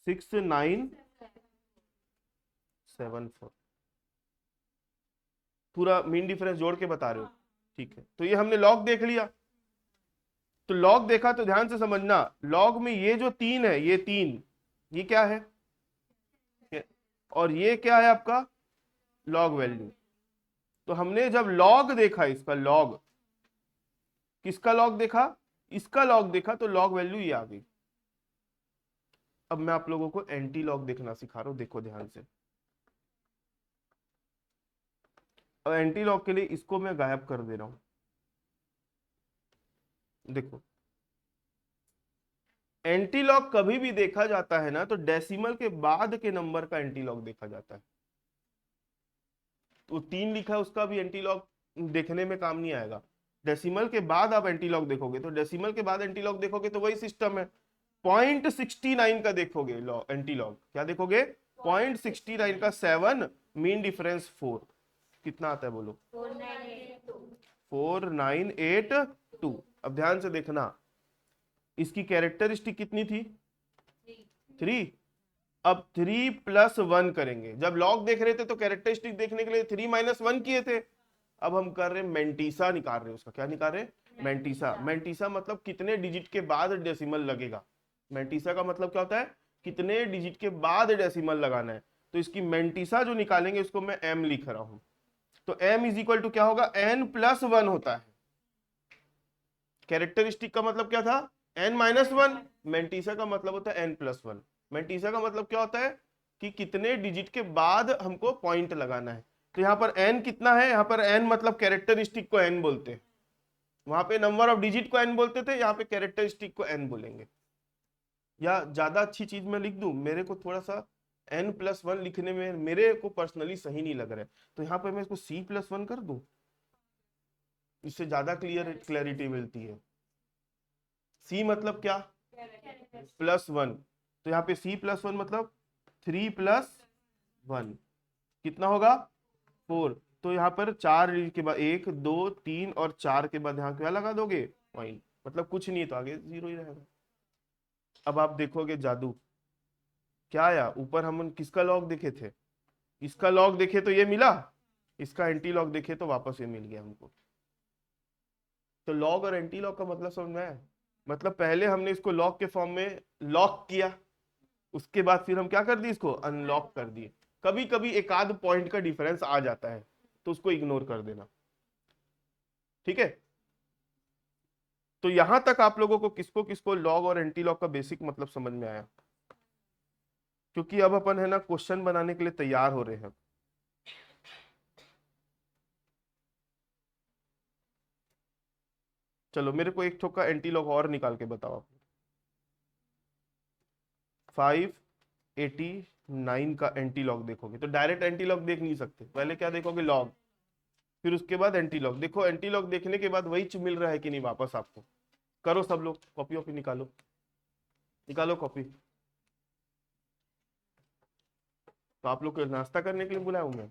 [SPEAKER 1] 6974, पूरा मीन डिफरेंस जोड़ के बता रहे हो? ठीक है, तो ये हमने लॉग देख लिया। तो लॉग देखा तो ध्यान से समझना, लॉग में ये जो 3 है, ये 3, ये क्या है, और ये क्या है आपका लॉग वैल्यू। तो हमने जब लॉग देखा, इसका लॉग, किसका लॉग देखा, इसका लॉग देखा, तो लॉग वैल्यू ये आ गई। अब मैं आप लोगों को एंटी लॉग देखना सिखा रहा हूं, देखो ध्यान से। अब एंटी लॉग के लिए इसको मैं गायब कर दे रहा हूं। देखो, एंटी लॉग कभी भी देखा जाता है ना, तो डेसिमल के बाद के नंबर का एंटी लॉग देखा जाता है। तो 3 लिखा है, उसका भी एंटी लॉग देखने में काम नहीं आएगा। डेसिमल के बाद आप एंटी लॉग देखोगे, तो डेसिमल के बाद एंटी लॉग देखोगे तो वही सिस्टम है, 0.69 का देखोगे एंटी लॉग। क्या देखोगे? 0.69 का 7, मीन डिफरेंस 4, कितना आता है बोलो? 4982। अब ध्यान से देखना, इसकी कैरेक्टरिस्टिक कितनी थी? 3। अब 3 प्लस 1 करेंगे। जब लॉग देख रहे थे तो कैरेक्टरिस्टिक देखने के लिए 3 माइनस 1 किए थे। अब हम कर रहे हैं मेंटीसा निकाल रहे हैं उसका। क्या निकाल रहे हैं? मेंटीसा। मेंटीसा मतलब कितने डिजिट के बाद डेसिमल लगेगा। मेंटीसा का मतलब क्या होता है? कितने डिजिट के बाद डेसिमल लगाना है। तो इसकी मेंटीसा जो निकालेंगे उसको मैं m लिख रहा हूं। तो m इज इक्वल टू क्या होगा? n प्लस 1 होता है। कैरेक्टरिस्टिक का मतलब क्या था? n minus 1। मेंटीसा का मतलब होता है n प्लस 1। मेंटीसा का मतलब क्या होता है कि कितने डिजिट के बाद हमको पॉइंट लगाना है। तो यहाँ पर n कितना है? यहाँ पर n मतलब कैरेक्टरिस्टिक को n बोलते हैं। वहां पे नंबर ऑफ डिजिट को n बोलते थे, यहाँ पे कैरेक्टरिस्टिक को n बोलेंगे। या ज्यादा अच्छी चीज मैं लिख दूं, मेरे को थोड़ा सा n प्लस 1 लिखने में मेरे को पर्सनली सही नहीं लग रहा है, तो यहाँ पे मैं इसको c प्लस 1 कर दूं, इससे ज्यादा क्लैरिटी मिलती है। c मतलब क्या? प्लस 1। तो यहाँ पे c प्लस 1 मतलब 3 प्लस 1 कितना होगा? 4। तो यहाँ पर 4 के बाद 1 2 3 और 4 के बाद यहाँ क्या लगा दोगे? पॉइंट। मतलब कुछ नहीं है तो आगे 0 ही रहेगा। अब आप देखोगे जादू क्या आया ऊपर। हम किसका लॉग देखे थे? इसका लॉग देखे तो ये मिला, इसका एंटी लॉग देखे तो वापस ये मिल गया हमको। तो लॉग और एंटी लॉग का मतलब समझ में आया? मतलब पहले हमने इसको लॉग के फॉर्म में लॉक किया, उसके बाद फिर हम क्या कर दिए? इसको अनलॉक कर दिए। कभी कभी एक आध पॉइंट का डिफरेंस आ जाता है तो उसको इग्नोर कर देना, ठीक है। तो यहां तक आप लोगों को किसको किसको लॉग और एंटी लॉग का बेसिक मतलब समझ में आया? क्योंकि अब अपन है ना क्वेश्चन बनाने के लिए तैयार हो रहे हैं। चलो मेरे को एक ठोक का एंटी लॉग और निकाल के बताओ आप। 589 का एंटी लॉग देखोगे तो डायरेक्ट एंटी लॉग देख नहीं सकते, पहले क्या देखोगे? लॉग, फिर उसके बाद एंटी लॉग। देखो एंटी लॉग देखने के बाद वही मिल रहा है कि नहीं वापस आपको। करो सब लोग, कॉपी वॉपी निकालो, निकालो कॉपी। तो आप लोग को नाश्ता करने के लिए बुलाया हूं मैं?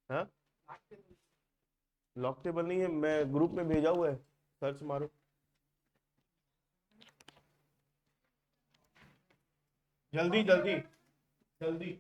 [SPEAKER 1] हाँ, लॉक टेबल नहीं है, मैं ग्रुप में भेजा हुआ है, सर्च मारो। जल्दी जल्दी जल्दी।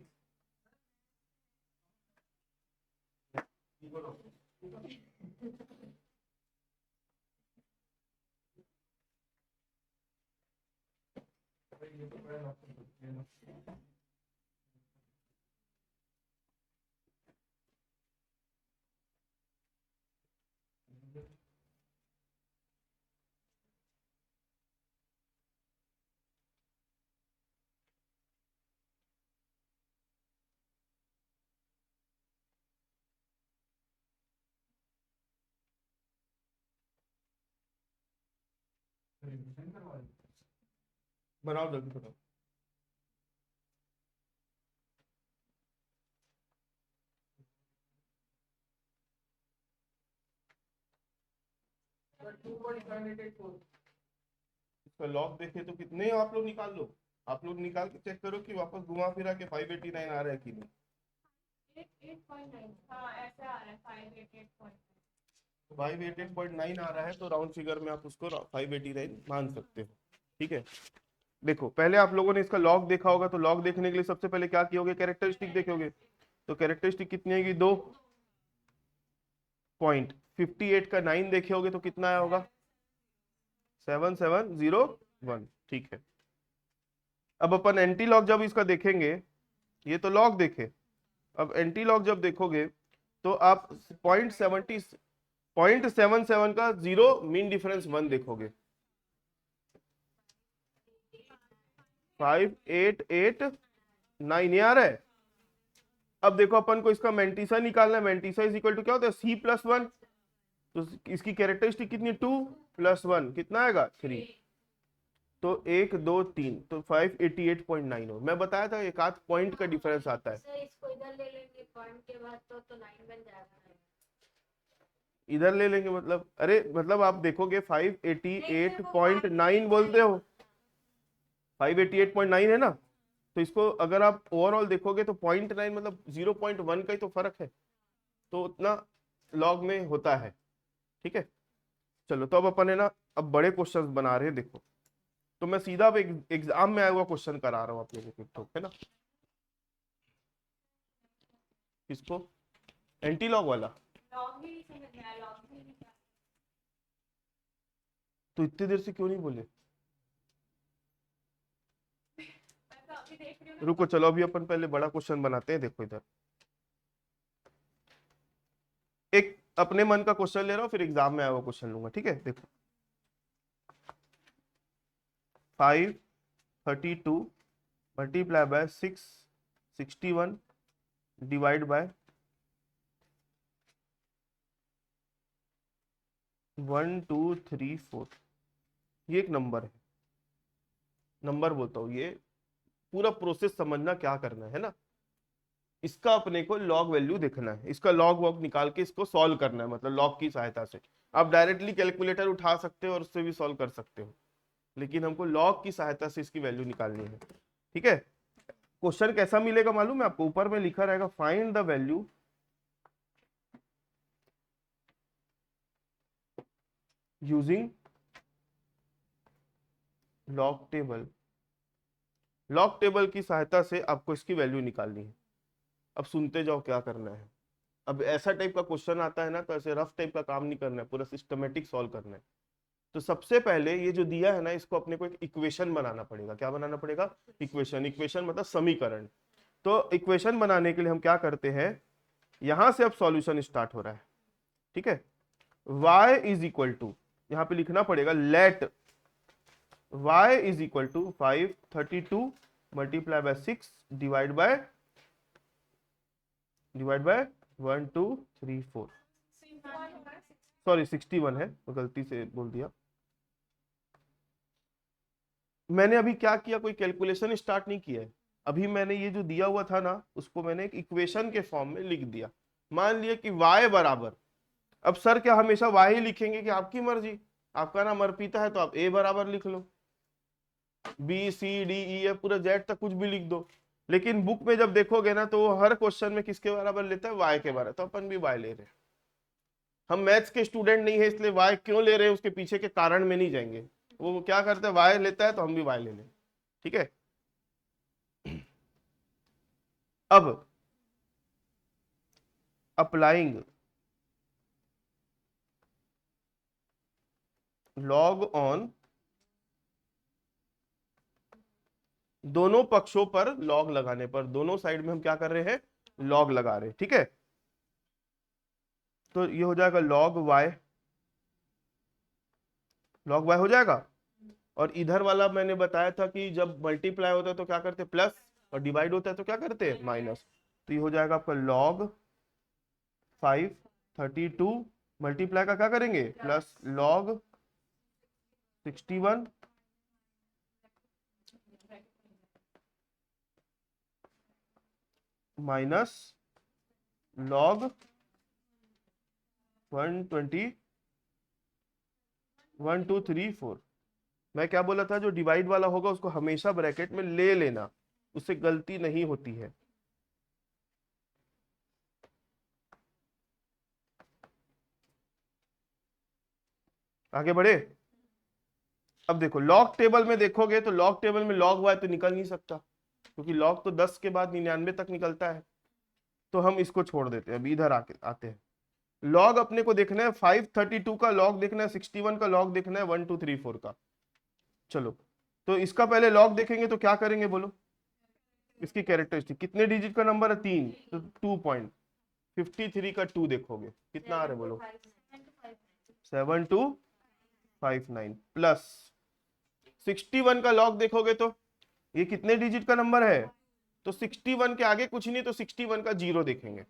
[SPEAKER 1] बनाओ जल्दी बनाओ। इसका लॉग देखे तो कितने आप लोग निकाल लो। आप लोग निकाल के चेक करो कि वापस घुमा फिरा के 589 आ रहा है कि नहीं।
[SPEAKER 2] 8.9 हाँ ऐसा आ रहा है 588.9।
[SPEAKER 1] 588.9 आ रहा है तो राउंड फिगर में आप उसको 589 मान सकते हो, ठीक है। देखो पहले आप लोगों ने इसका लॉग देखा होगा, तो लॉग देखने के लिए सबसे पहले क्या कियोगे, कैरेक्टरिस्टिक देखोगे। तो कैरेक्टरिस्टिक कितनी आएगी, 2.58 का 9 देखे होगे तो कितना आया होगा, 7701। ठीक है। अब अपन एंटी लॉग जब इसका देखेंगे, ये तो लॉग देखे, अब एंटी लॉग जब देखोगे तो आप 0.77 का 0 मीन डिफरेंस 1 देखोगे। 5889 ये आ रहा है। अब देखो अपन को इसका मेंटिसा निकालना है। मेंटिसा इज इक्वल टू क्या होता है, C+1। तो इसकी कैरेक्टरिस्टिक कितनी, 2+1 कितना आएगा, 3। तो 1 2 3, तो 588.9 हो। मैं बताया था एक आध पॉइंट का डिफरेंस आता है।
[SPEAKER 2] सर इसको इधर ले लेंगे पॉइंट के बाद तो 9 बन जाएगा।
[SPEAKER 1] इधर ले लेंगे मतलब, अरे मतलब आप देखोगे 588.9 बोलते हो, 588.9 है ना। तो इसको अगर आप ओवरऑल देखोगे तो 0.9 मतलब 0.1 का ही तो फर्क है, तो उतना लॉग में होता है। ठीक है। चलो तो अब अपन है ना, अब बड़े क्वेश्चंस बना रहे हैं। देखो तो मैं सीधा अब एग्जाम में आया हुआ क्वेश्चन करा रहा हूँ आप लोगों को, है ना। किसको, एंटी लॉग वाला।
[SPEAKER 2] लॉग भी नहीं समझ में आया, लॉग भी नहीं क्या।
[SPEAKER 1] तो इतनी देर से क्यों नहीं बोले,
[SPEAKER 2] मैं तो अभी देख रही हूँ।
[SPEAKER 1] रुको चलो अभी अपन पहले बड़ा क्वेश्चन बनाते हैं। देखो इधर एक अपने मन का क्वेश्चन ले रहा हूँ, फिर एग्जाम में आया हुआ क्वेश्चन लूंगा। ठीक है। देखो 532 मल्टीप्लाई बाय 661 डिवाइड बाय 1 2 3 4। ये एक नंबर है, नंबर बोलता हूँ। ये पूरा प्रोसेस समझना क्या करना है ना। इसका अपने को लॉग वैल्यू देखना है, इसका लॉग वॉग निकाल के इसको सॉल्व करना है, मतलब लॉग की सहायता से। आप डायरेक्टली कैलकुलेटर उठा सकते हो और उससे भी सॉल्व कर सकते हो, लेकिन हमको लॉग की सहायता से इसकी वैल्यू निकालनी है। ठीक है। क्वेश्चन कैसा मिलेगा मालूम है आपको, ऊपर में लिखा रहेगा find the value using log table. Log table की सहायता से आपको इसकी वैल्यू निकालनी है। अब सुनते जाओ क्या करना है। अब ऐसा टाइप का क्वेश्चन आता है ना, तो ऐसे रफ टाइप का काम नहीं करना है, पूरा सिस्टमेटिक सॉल्व करना है। तो सबसे पहले ये जो दिया है ना, इसको अपने को एक इक्वेशन बनाना पड़ेगा। क्या बनाना पड़ेगा, इक्वेशन। इक्वेशन मतलब समीकरण। तो इक्वेशन बनाने के लिए हम क्या करते हैं, यहां से अब सॉल्यूशन स्टार्ट हो रहा है। ठीक है। y इज इक्वल टू, यहां पे लिखना पड़ेगा let y is equal to 532 multiply by 6 divide by 1 2 3 4। Sorry 61 है, तो गलती से बोल दिया मैंने। अभी क्या किया, कोई कैलकुलेशन स्टार्ट नहीं किया है। अभी मैंने ये जो दिया हुआ था ना, उसको मैंने एक इक्वेशन के फॉर्म में लिख दिया। मान लिया कि y बराबर, अब सर क्या हमेशा y ही लिखेंगे कि आपकी मर्जी, आपका नाम अर्पिता है तो आप a बराबर लिख लो, B C D E F पूरा जेड तक कुछ भी लिख दो। लेकिन बुक में जब देखोगे ना, तो वो हर क्वेश्चन में किसके बराबर लेता है, y के बराबर। तो अपन भी y ले रहे हैं। हम मैथ्स के स्टूडेंट नहीं है, इसलिए y क्यों ले रहे हैं उसके पीछे के कारण में नहीं जाएंगे। वो क्या करता है, y लेता है तो हम भी y ले लें। ठीक है। अब अप्लाइंग लॉग ऑन, दोनों पक्षों पर लॉग लगाने पर, दोनों साइड में हम क्या कर रहे हैं, लॉग लगा रहे हैं। ठीक है। तो ये हो जाएगा लॉग वाई हो जाएगा। और इधर वाला मैंने बताया था कि जब मल्टीप्लाई होता है तो क्या करते हैं, प्लस, और डिवाइड होता है तो क्या करते हैं, माइनस। तो ये हो जाएगा आपका लॉग 532 मल्टीप्लाई का क्या करेंगे, प्लस लॉग 61 माइनस लॉग 120 1 2 3 4। मैं क्या बोला था, जो डिवाइड वाला होगा उसको हमेशा ब्रैकेट में ले लेना, उससे गलती नहीं होती है। आगे बढ़े। अब देखो लॉग टेबल में देखोगे तो लॉग टेबल में लॉग वाई तो निकल नहीं सकता, क्योंकि लॉग तो 10 के बाद 99 तक निकलता है, तो हम इसको छोड़ देते हैं। अभी इधर आके आते हैं, लॉग अपने को देखना है 532 का लॉग देखना है, 61 का लॉग देखना है, 1 2 3 4 का। चलो तो इसका पहले लॉग देखेंगे तो क्या करेंगे बोलो, इसकी कैरेक्टरिस्टिक कितने डिजिट का नंबर है 3, तो 2.53 का 2 देखोगे कितना आ रहा है बोलो, 7259 प्लस 61 का लॉग देखोगे तो ये कितने डिजिट का नंबर है, तो 61 के आगे कुछ नहीं, तो 61 का जीरो देखेंगे,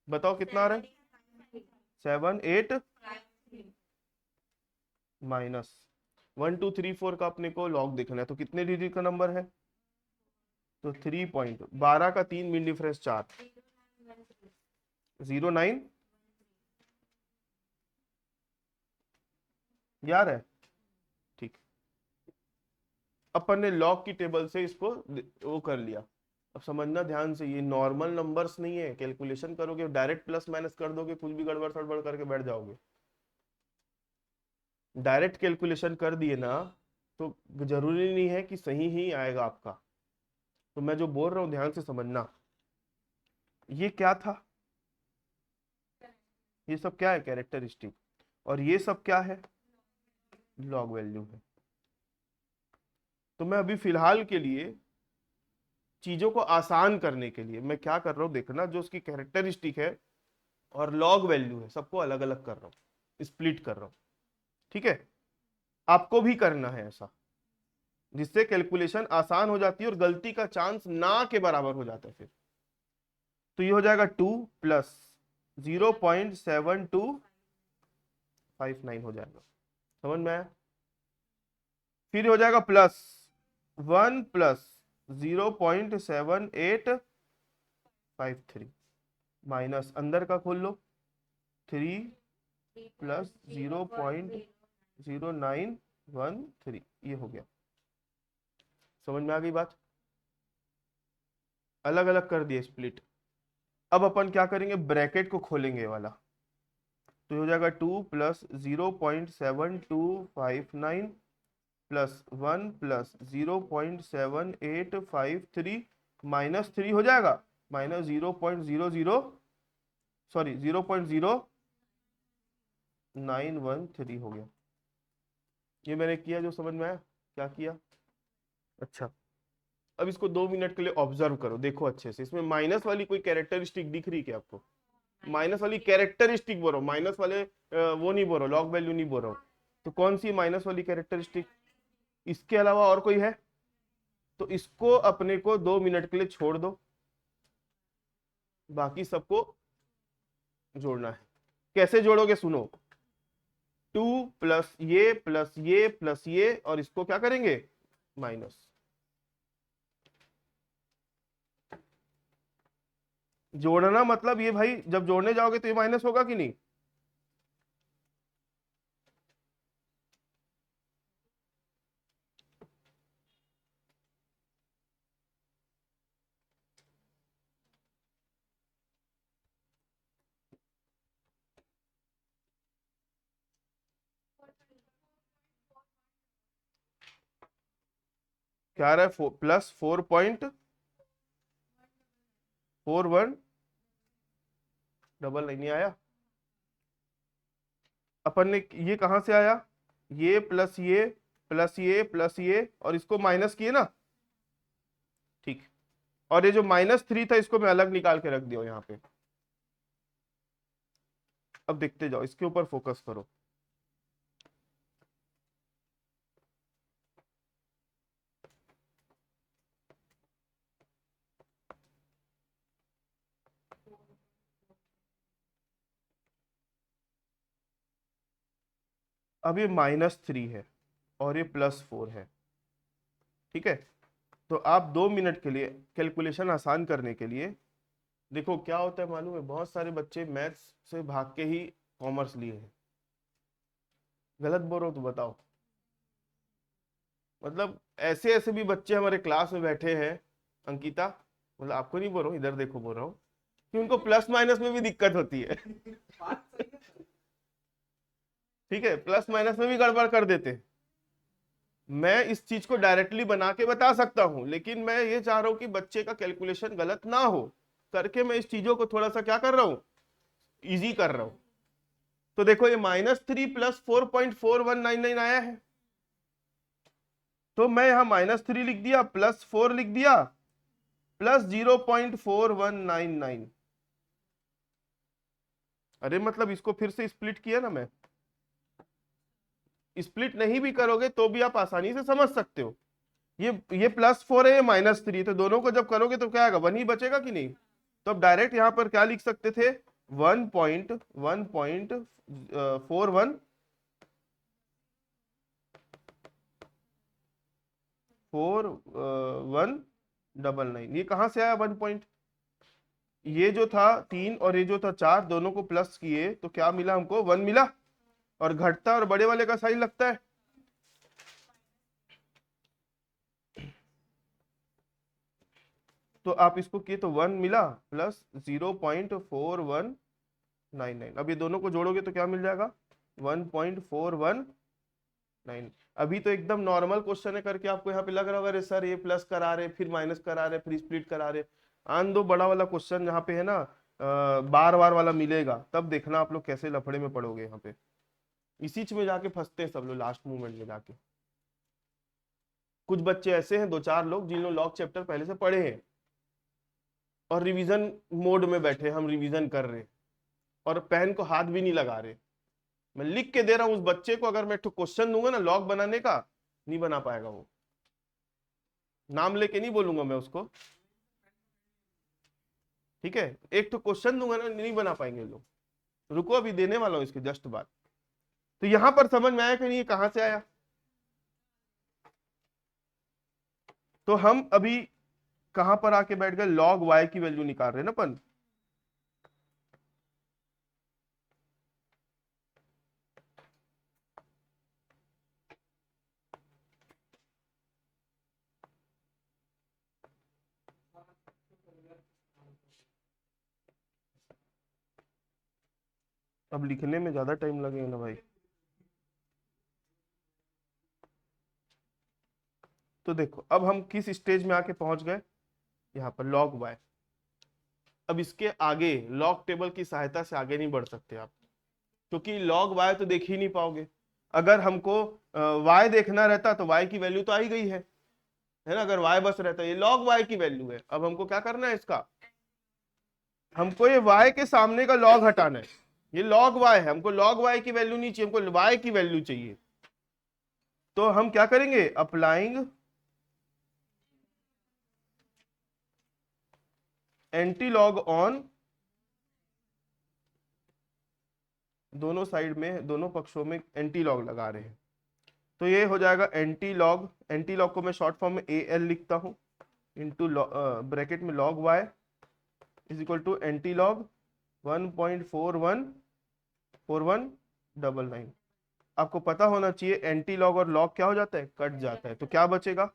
[SPEAKER 1] बताओ कितना आ रहा है, 7 8 माइनस 1 2 3 4 का अपने को लॉग देखना है, तो कितने डिजिट का नंबर है, तो 3.12 का 3 मिल डिफरेंस 4 09 यार है ठीक। अपन ने लॉग की टेबल से इसको वो कर लिया। अब समझना ध्यान से, ये नॉर्मल नंबर्स नहीं है, कैलकुलेशन करोगे डायरेक्ट प्लस माइनस कर दोगे, कुछ भी गड़बड़ सड़बड़ करके बैठ जाओगे। डायरेक्ट कैलकुलेशन कर दिए ना तो जरूरी नहीं है कि सही ही आएगा आपका। तो मैं जो बोल रहा हूं ध्यान से समझना, ये क्या था, ये सब क्या है कैरेक्टरिस्टिक, और ये सब क्या है लॉग वैल्यू है। तो मैं अभी फिलहाल के लिए चीजों को आसान करने के लिए मैं क्या कर रहा हूं देखना, जो उसकी कैरेक्टरिस्टिक है और लॉग वैल्यू है सबको अलग अलग कर रहा हूं, स्प्लिट कर रहा हूं, ठीक है। आपको भी करना है ऐसा, जिससे कैलकुलेशन आसान हो जाती है और गलती का चांस ना के बराबर हो जाता है फिर। तो ये हो जाएगा 2 प्लस 0.7259 हो जाएगा, समझ में आया। फिर हो जाएगा प्लस 1 प्लस 0.7853 माइनस अंदर का खोल लो 3 प्लस 0.0913, ये हो गया। समझ में आ गई बात, अलग अलग कर दिए स्प्लिट। अब अपन क्या करेंगे, ब्रैकेट को खोलेंगे ये वाला, तो ये हो जाएगा 2 प्लस 0.7259 प्लस 1 प्लस 0.7853 माइनस 3 हो जाएगा, माइनस 0.00 सॉरी 0.0913 हो गया। ये मैंने किया जो समझ में आया, क्या किया। अच्छा अब इसको 2 मिनट के लिए ऑब्जर्व करो, देखो अच्छे से, इसमें माइनस वाली कोई कैरेक्टरिस्टिक दिख रही क्या आपको, माइनस वाली कैरेक्टरिस्टिक बोलो, माइनस वाले वो नहीं बोलो, लॉग वैल्यू नहीं बोल रहा हूं। तो कौन सी माइनस वाली कैरेक्टरिस्टिक, इसके अलावा और कोई है, तो इसको अपने को 2 मिनट के लिए छोड़ दो, बाकी सबको जोड़ना है। कैसे जोड़ोगे सुनो, 2 प्लस ये प्लस ये प्लस ये, और इसको क्या करेंगे माइनस। जोड़ना मतलब ये भाई, जब जोड़ने जाओगे तो ये माइनस होगा कि नहीं, क्या आ रहा है प्लस 4.41 नहीं आया, अपन ने ये कहां से आया, ये प्लस ये प्लस ये प्लस ये और इसको माइनस किए ना, ठीक। और ये जो -3 था इसको मैं अलग निकाल के रख दिया यहाँ पे। अब देखते जाओ, इसके ऊपर फोकस करो। अब ये -3 है और ये +4 है, ठीक है। तो आप 2 मिनट के लिए कैलकुलेशन आसान करने के लिए, देखो क्या होता है मालूम है, बहुत सारे बच्चे मैथ्स से भाग के ही कॉमर्स लिए हैं। गलत बोल रहा हूं तो बताओ, मतलब ऐसे ऐसे भी बच्चे हमारे क्लास में बैठे हैं अंकिता, मतलब आपको नहीं बोल रहा हूँ, इधर देखो बोल रहा हूँ, कि उनको प्लस माइनस में भी दिक्कत होती है ठीक है, प्लस माइनस में भी गड़बड़ कर देते हैं। मैं इस चीज को डायरेक्टली बना के बता सकता हूं, लेकिन मैं ये चाह रहा हूं कि बच्चे का कैलकुलेशन गलत ना हो करके मैं इस चीजों को थोड़ा सा क्या कर रहा हूं, इजी कर रहा हूं। तो देखो ये -3 प्लस 4.4199 आया है, तो मैं यहां -3 लिख दिया, +4 लिख दिया, प्लस 0.4199। अरे मतलब इसको फिर से स्प्लिट किया ना मैं, स्प्लिट नहीं भी करोगे तो भी आप आसानी से समझ सकते हो। ये +4 है, ये -3, तो दोनों को जब करोगे तो क्या आएगा, 1 ही बचेगा कि नहीं। तो अब डायरेक्ट यहां पर क्या लिख सकते थे, 1.4149, ये कहां से आया 1 पॉइंट, ये जो था 3 और ये जो था 4, दोनों को प्लस किए तो क्या मिला हमको, 1 मिला, और घटता और बड़े वाले का साइन लगता है। तो आप इसको किए तो 1 मिला प्लस 0.4199। अब ये दोनों को जोड़ोगे तो क्या मिल जाएगा, 1.419। अभी तो एकदम नॉर्मल क्वेश्चन है करके आपको यहाँ पे लग रहा होगा अरे सर ये प्लस करा रहे फिर माइनस करा रहे फिर स्प्लिट करा रहे। आन दो बड़ा वाला क्वेश्चन जहाँ पे है ना बार बार वाला मिलेगा, तब देखना आप लोग कैसे लफड़े में पड़ोगे। यहाँ पे इसी में जाके फंसते हैं सब लोग लास्ट मोमेंट में जाके। कुछ बच्चे ऐसे हैं, 2-4 लोग जिन्होंने लॉग चैप्टर पहले से पढ़े हैं और रिवीजन मोड में बैठे, हम रिवीजन कर रहे और पेन को हाथ भी नहीं लगा रहे। मैं लिख के दे रहा हूं उस बच्चे को, अगर मैं क्वेश्चन दूंगा ना लॉग बनाने का, नहीं बना पाएगा वो, नाम लेके नहीं बोलूंगा मैं उसको, ठीक है। एक तो क्वेश्चन दूंगा ना, नहीं बना पाएंगे लोग। रुको अभी देने वाला हूं इसके जस्ट बाद। तो यहां पर समझ में आया कि नहीं, कहां से आया। तो हम अभी कहां पर आके बैठ गए, लॉग वाई की वैल्यू निकाल रहे हैं ना अपन। अब लिखने में ज्यादा टाइम लगेगा ना भाई। तो देखो अब हम किस स्टेज में आके पहुंच गए, यहाँ पर लॉग वाई। अब इसके आगे लॉग टेबल की सहायता से आगे नहीं बढ़ सकते आप, क्योंकि लॉग वाई तो देख ही नहीं पाओगे। अगर हमको वाई देखना रहता तो वाई की वैल्यू तो आई गई है ना। अगर वाई बस रहता, ये लॉग वाई की वैल्यू है। अब हमको क्या करना है इसका, हमको ये वाई के सामने का लॉग हटाना है। ये लॉग वाई है, हमको लॉग वाई की वैल्यू नहीं चाहिए, हमको वाई की वैल्यू चाहिए। तो हम क्या करेंगे, अप्लाइंग एंटी लॉग ऑन दोनों साइड में, दोनों पक्षों में एंटी लॉग लगा रहे हैं। तो ये हो जाएगा एंटी लॉग, एंटी लॉग को मैं शॉर्ट फॉर्म में AL लिखता हूं, इंटू ब्रैकेट में log y is equal to anti log 1.4199। आपको पता होना चाहिए एंटी लॉग और लॉग क्या हो जाता है, कट जाता है। तो क्या बचेगा,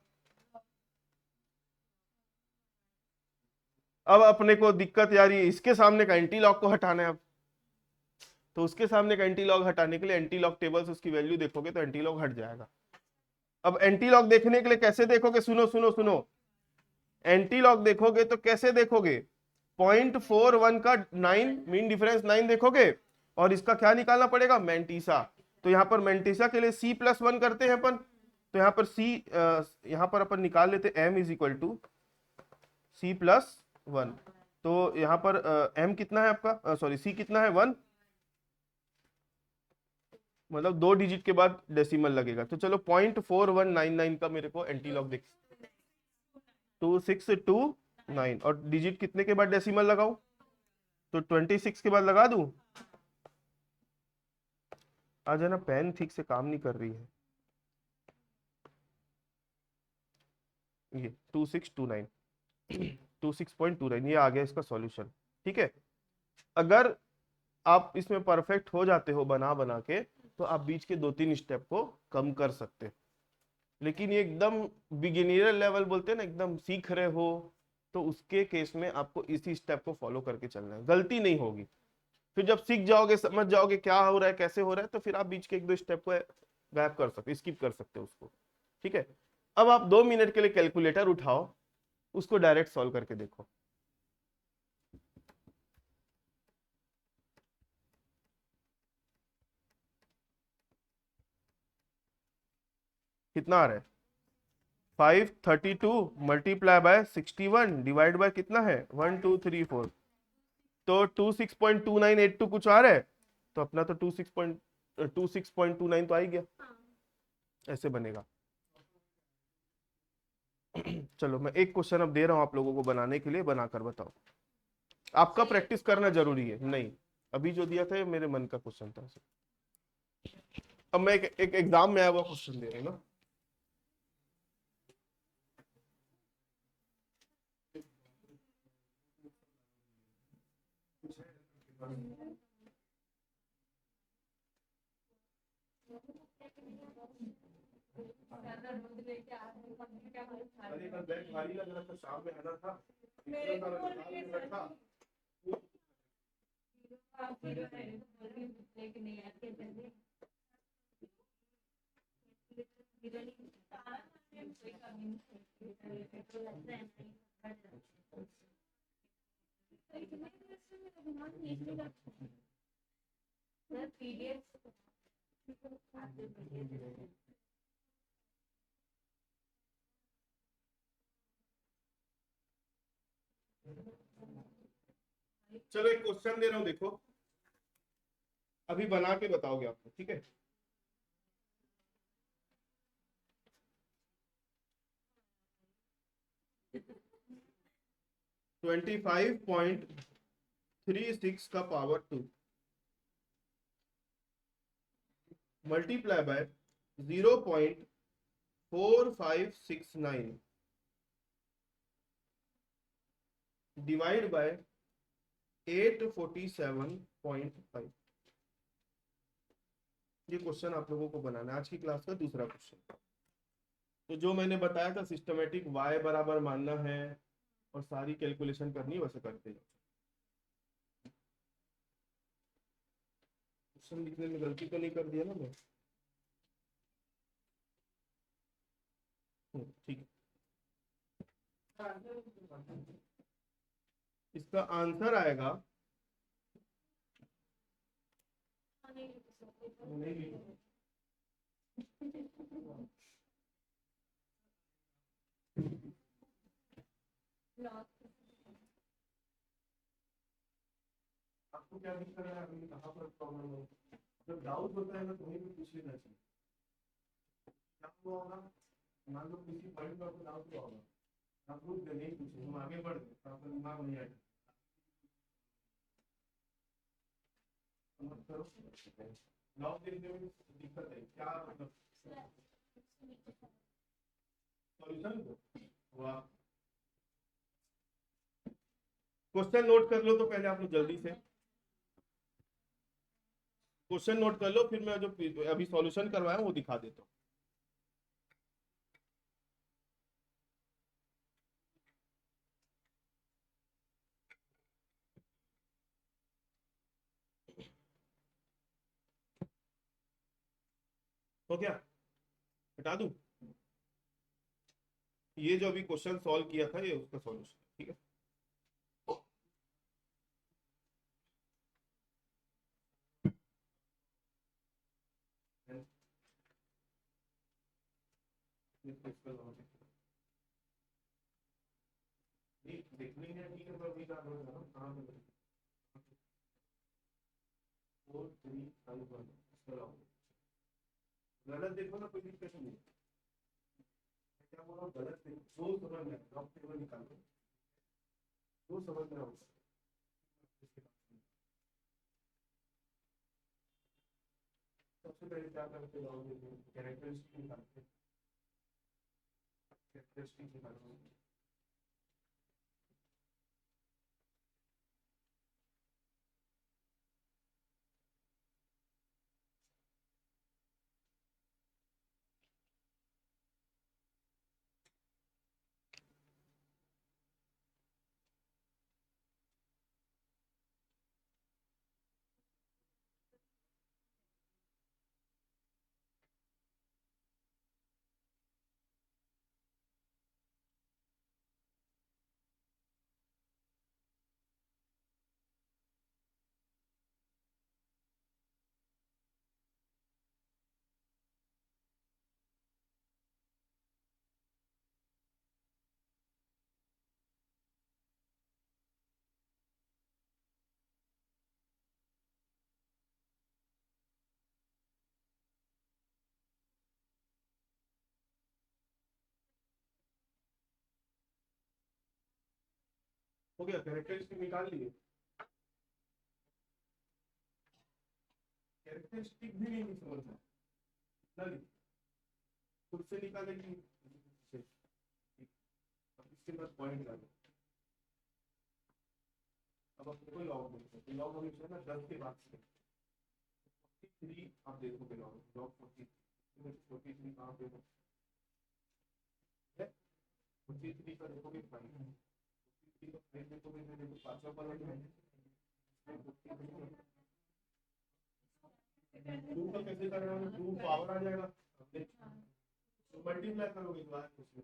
[SPEAKER 1] अब अपने को दिक्कत यार ये इसके सामने का एंटी लॉग को हटाना है। अब तो उसके सामने का एंटी लॉग हटाने के लिए एंटी लॉग टेबल से उसकी वैल्यू देखोगे तो एंटी लॉग हट जाएगा। अब एंटी लॉग देखने के लिए कैसे देखोगे, सुनो सुनो सुनो, एंटी लॉग देखोगे तो कैसे देखोगे, 0.41 का 9 मीन डिफरेंस 9 देखोगे, और इसका क्या निकालना पड़ेगा, मैंटीसा। तो यहाँ पर मैंटीसा के लिए C+1 करते हैं अपन। तो यहाँ पर यहाँ पर अपन निकाल लेते M is equal to C+1। तो यहाँ पर M कितना है आपका, सॉरी C कितना है 1, मतलब 2 डिजिट के बाद डेसिमल लगेगा। तो चलो 0.4199 का मेरे को एंटी लॉग देख, 2629, और डिजिट कितने के बाद डेसिमल लगाऊं, तो 26 के बाद लगा दूं। आज है ना पेन ठीक से काम नहीं कर रही है, ये 2629 26.29 ये आ गया इसका सॉल्यूशन। ठीक है, अगर आप इसमें परफेक्ट हो जाते हो बना बना के, तो आप बीच के 2-3 स्टेप को कम कर सकते हैं। लेकिन ये एकदम बिगिनियर लेवल बोलते हैं ना, एकदम सीख रहे हो, तो उसके केस में आपको इसी स्टेप को फॉलो करके चलना है, गलती नहीं होगी। फिर जब सीख जाओगे, समझ जाओगे क्या हो रहा है कैसे हो रहा है, तो फिर आप बीच के 1-2 स्टेप को गायब कर सकते, स्किप कर सकते हो उसको। ठीक है, अब आप 2 मिनट के लिए कैलकुलेटर उठाओ, उसको डायरेक्ट सॉल्व करके देखो। कितना आ रहा है? 532 मल्टीप्लाई बाय 61 डिवाइड बाय कितना है? 1 2 3 4। तो 26.2982 कुछ आ रहा है, तो अपना तो 26.29 तो आ ही गया। ऐसे बनेगा। चलो मैं एक क्वेश्चन अब दे रहा हूं आप लोगों को बनाने के लिए, बनाकर बताओ। आपका प्रैक्टिस करना जरूरी है। नहीं, अभी जो दिया था ये मेरे मन का क्वेश्चन था। अब मैं एक एग्जाम में आया हुआ क्वेश्चन दे रहा हूं ना। अरे मैं बैग भारी लग रहा था, शाम में आना था,
[SPEAKER 2] मेरे
[SPEAKER 1] इतना
[SPEAKER 2] को
[SPEAKER 1] सारा
[SPEAKER 2] बोल
[SPEAKER 1] निकाल
[SPEAKER 2] रही
[SPEAKER 1] के
[SPEAKER 2] है
[SPEAKER 1] रखा।
[SPEAKER 2] लेकिन नहीं यार कैसे कोई कमी नहीं तो लगता है इतने देर से मेरा दिमाग नहीं लगता सर पीडीएफ
[SPEAKER 1] चलो एक क्वेश्चन दे रहा हूं, देखो अभी बना के बताओगे आपको, ठीक है? ट्वेंटी 25.36 का power 2 multiply by 0.4569 divide by 847.5। ये क्वेश्चन आप लोगों को बनाना है, आज की क्लास का दूसरा क्वेश्चन। तो जो मैंने बताया था सिस्टमेटिक y बराबर मानना है और सारी कैलकुलेशन करनी है, वैसे करते हैं। क्वेश्चन लिखने में गलती तो नहीं कर दिया ना मैं? ठीक है, इसका आंसर आएगा नहीं, आपको क्या दिक्कत है? आपने कहाँ पर प्रॉब्लम है? जब डाउट होता है ना तो वहीं पे पूछ लेना चाहिए। क्या हुआ होगा? मान लो किसी पॉइंट पर आपको डाउट हुआ होगा, आप रुक गए, नहीं पूछे, हम आगे बढ़ गए, तो आपका दिमाग नहीं आएगा। समझ करो, डाउट देखने में दिक्कत है क्या मतलब? सॉल्यूशन को वाह, क्वेश्चन नोट कर लो तो पहले आप लोग जल्दी से क्वेश्चन नोट कर लो, फिर मैं जो अभी सॉल्यूशन करवाया हूं वो दिखा देता हूँ। तो क्या हटा दूं? ये जो अभी क्वेश्चन सॉल्व किया था ये उसका सॉल्यूशन, ठीक है? देखने में ठीक है, पर अभी क्या हो रहा है, कहाँ पे 4 3 5 1 इसको लाओ। गलत देखो ना, कोई दिक्कत नहीं है। मैं क्या बोल रहा हूँ, गलत देखो, दो समझ में ड्रॉप टेबल निकालो, दो समझ में आओ। सबसे पहले क्या करते हो, कैरेक्टरिस्टिक निकालते, कैरेक्टरिस्टिक निकालो। हो गया, कैरेक्टरिस्टिक निकाल लिए। कैरेक्टरिस्टिक भी नहीं समझना, खुद से निकालेगी। इसके बाद पॉइंट डालो। अब आपको कोई लॉग देखो, लॉग हमेशा ना 10 के बाद से 43 आप देखोगे, लॉग 43 कहाँ पे है? 43 का देखोगे 5, 43 का 5 देखोगे तो देखो पांचवा कॉलम है। 2 का कैसे करना है? 2 पावर आ जाएगा, मल्टीप्लाई करोगे तो कुछ नहीं,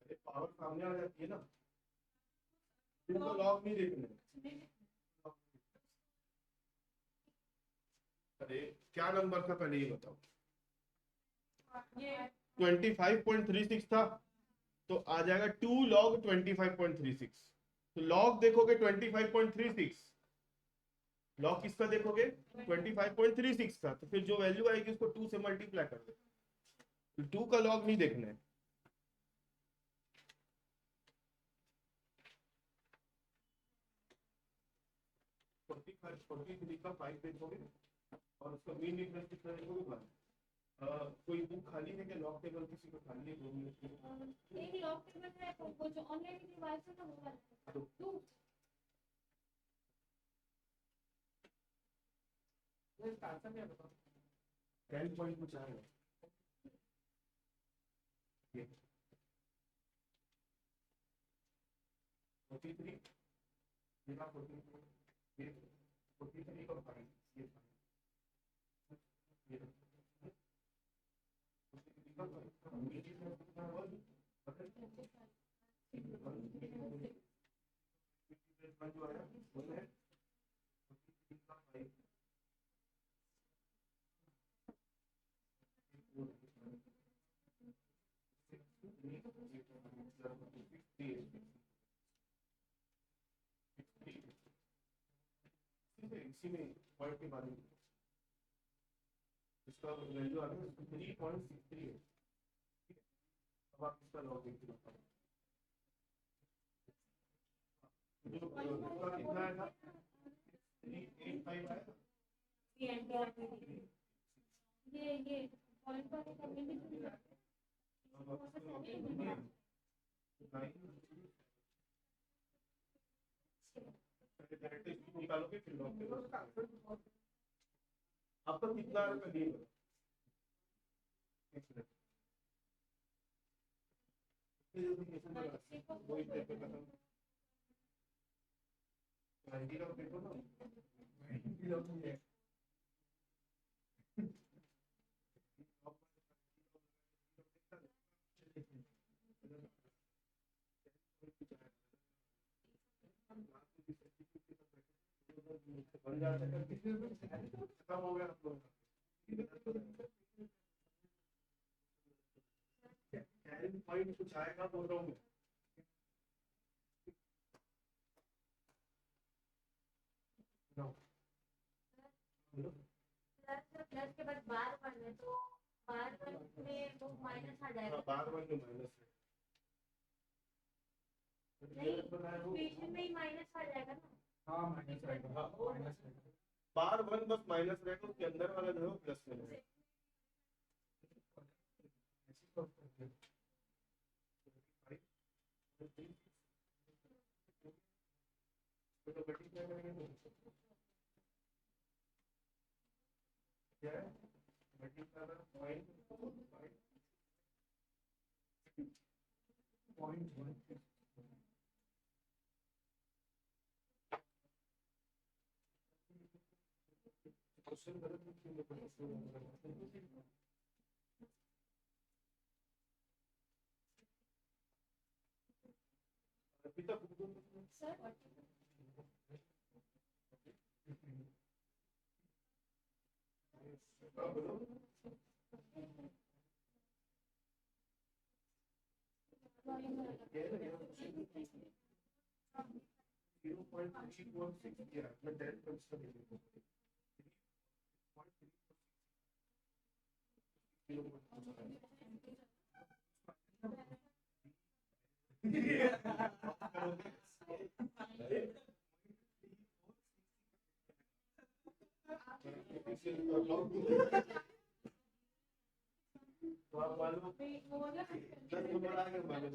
[SPEAKER 1] अरे पावर सामने आ जाती है ना, 2 का लॉग नहीं देखना है। अरे क्या नंबर था पहले ये बताओ? 25.36 था, तो आ जाएगा 2 log 25.36। तो लॉग देखोगे 25.36, लॉग किसका देखोगे? 25.36 का, तो फिर जो वैल्यू आएगी उसको 2 से मल्टीप्लाई कर दो। तो 2 का लॉग नहीं देखना है। का 5 देखोगे और उसका मीन डिफरेंस कितना देखोगे? 1। कोई बुक खाली है क्या? लॉग टेबल किसी को खाली है? 2 मिनट के लिए।
[SPEAKER 2] एक लॉग टेबल है, वो जो ऑनलाइन डिवाइस है ना वो वाला है। 2
[SPEAKER 1] आंसर क्या बताओ? 10 पॉइंट कुछ आएगा। ये 43 बिना 43 ये 43 का 5 ये 43 का 5 जो आया वो है 43 का 5। इसी में पॉइंट के बारे में इसका वैल्यू आ गया 3.63 है। अब आप इसका लॉग देखिए, कितना आएगा? 385 आएगा।
[SPEAKER 2] ये पॉइंट पर करने में
[SPEAKER 1] निकालोगे फिर लॉग आपका कितना रुपया नहीं होगा? बन जाता है, खत्म हो गया आप लोगों का पॉइंट कुछ आएगा बोल रहा हूँ मैं।
[SPEAKER 2] प्लस के बाद बार 1 है तो बार 1 में वो माइनस आ जाएगा।
[SPEAKER 1] बार 1 में माइनस है,
[SPEAKER 2] बीच में ही माइनस आ जाएगा ना।
[SPEAKER 3] हाँ माइनस रहेगा, हाँ माइनस रहेगा।
[SPEAKER 1] बार 1 बस माइनस रहेगा, उसके अंदर वाला जो है प्लस में रहेगा। क्या है? क्वेश्चन
[SPEAKER 2] सर
[SPEAKER 1] 0.316 दिया मैं 10 कंसिडर करूंगा। 0.3 तो आप मालूम
[SPEAKER 2] वो वाला
[SPEAKER 1] 10 नंबर आ गए मालूम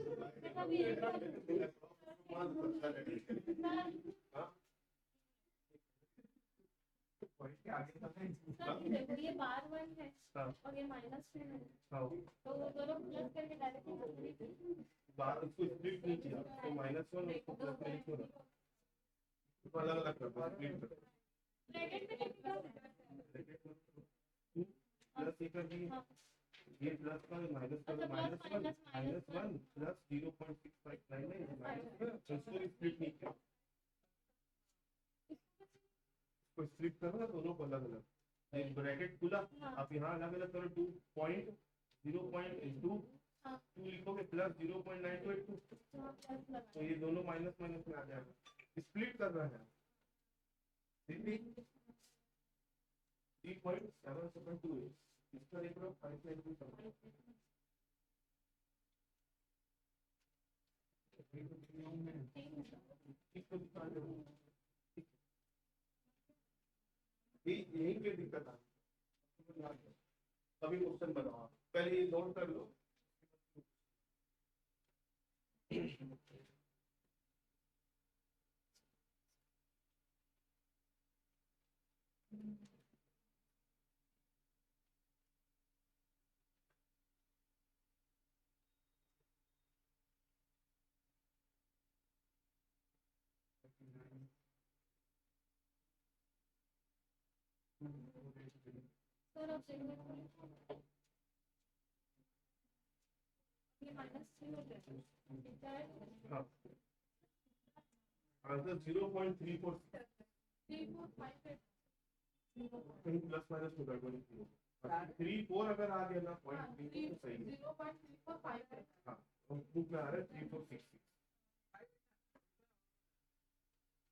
[SPEAKER 1] हाँ
[SPEAKER 3] पॉइंट के आगे तक है।
[SPEAKER 2] सर देखो ये बार 1 है
[SPEAKER 1] हाँ
[SPEAKER 2] और ये -2 है,
[SPEAKER 1] हाँ
[SPEAKER 2] तो वो दोनों प्लस करके डायरेक्ट
[SPEAKER 1] बार उसको स्प्लिट नहीं किया तो -1 उसको प्लस नहीं किया उसको अलग अलग कर दो स्प्लिट कर दो
[SPEAKER 2] ब्रैकेट में लिखा
[SPEAKER 1] प्लस ये कर दिए ये प्लस का माइनस का
[SPEAKER 2] अच्छा,
[SPEAKER 1] -1
[SPEAKER 2] प्लस माइनस
[SPEAKER 1] -1 प्लस 0.6599 माइनस उसको स्प्लिट नहीं किया इसको स्प्लिट करो ना दोनों को अलग अलग एक ब्रैकेट खुला
[SPEAKER 2] हाँ।
[SPEAKER 1] आप यहाँ अलग अलग करो 2.0.2
[SPEAKER 2] हाँ।
[SPEAKER 1] 2 लिखोगे प्लस 0.9282 तो ये दोनों माइनस माइनस में आ जाएगा स्प्लिट कर रहा है 3.778 इसका देख लो 592 इसको दिखा दो यही पे दिक्कत आ अभी क्वेश्चन बनाओ पहले ये नोट कर लो
[SPEAKER 2] सर अब देखो ये -3 हो जाएगा
[SPEAKER 1] हाँ आंसर 0.34
[SPEAKER 2] 3 4 5
[SPEAKER 1] कहीं प्लस माइनस होगा 3.4 अगर आ गया ना पॉइंट 3 तो सही है
[SPEAKER 2] 0.345
[SPEAKER 1] हाँ बुक में आ रहा है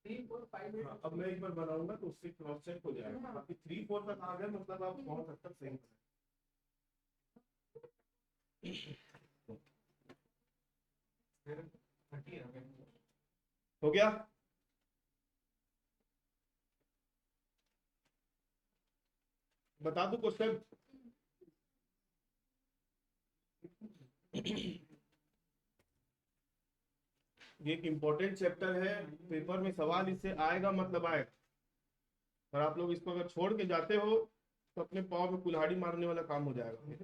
[SPEAKER 1] 3466 हाँ, अब मैं एक बार बनाऊंगा तो उससे क्रॉस चेक हो जाएगा बाकी 3-4 तक आ गया मतलब आप बहुत हद तक सही हो गया बता दो क्वेश्चन ये एक इम्पोर्टेंट चैप्टर है पेपर में सवाल इससे आएगा मतलब आएगा और आप लोग इसको अगर छोड़ के जाते हो तो अपने पाँव में कुल्हाड़ी मारने वाला काम हो जाएगा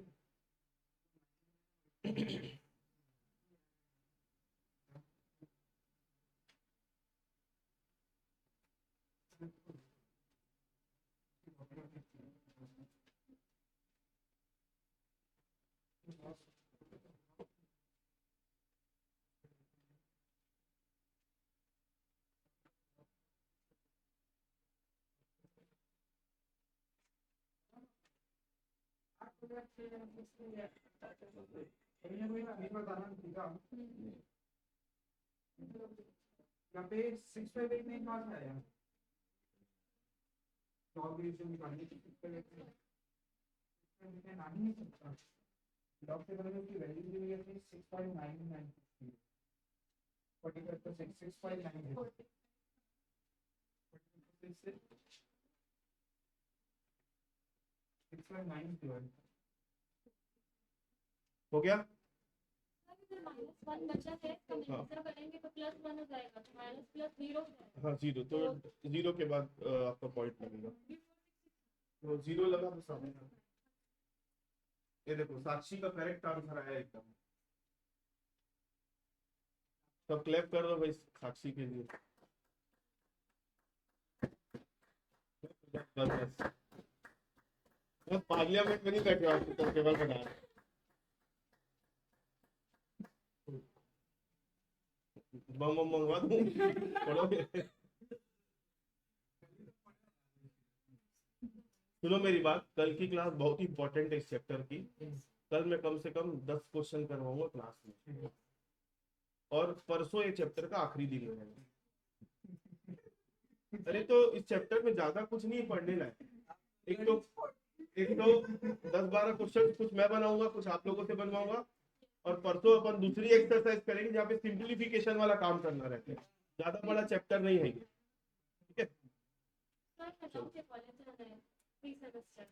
[SPEAKER 3] यहाँ पे 658 में कहाँ से आया सॉल्यूशन निकालने की 658 में नाम ही नहीं सकता डॉक्टर बने की वैल्यू दी हुई है 6.99 45% 6.9 6.9
[SPEAKER 1] हो गया
[SPEAKER 2] -1 बचा है तो आंसर करेंगे तो +1 हो जाएगा तो माइनस प्लस 0 हो जाएगा
[SPEAKER 1] हाँ जीरो तो जीरो के बाद आपका पॉइंट लगेगा तो जीरो लगा तो सामने ये देखो साक्षी का करेक्ट आंसर आया एकदम सब क्लैप कर दो भाई साक्षी के लिए बस पार्लियामेंट में नहीं बैठे आप तो केवल बना रहे बम बम मंगवा दूं पढ़ोगे सुनो मेरी बात कल की क्लास बहुत ही इंपॉर्टेंट है इस चैप्टर की कल मैं कम से कम 10 क्वेश्चन करवाऊंगा क्लास में और परसों ये चैप्टर का आखिरी दिन है अरे तो इस चैप्टर में ज्यादा कुछ नहीं पढ़ने लायक एक तो 10-12 क्वेश्चन कुछ मैं बनाऊंगा कुछ आप लोगों से बनवाऊंगा और परसों अपन दूसरी एक्सरसाइज करेंगे जहाँ पे सिंप्लीफिकेशन वाला काम करना रहता है ज्यादा बड़ा चैप्टर नहीं है ये, ठीक है।
[SPEAKER 2] सर, कॉलेज जाना है 3 सेमेस्टर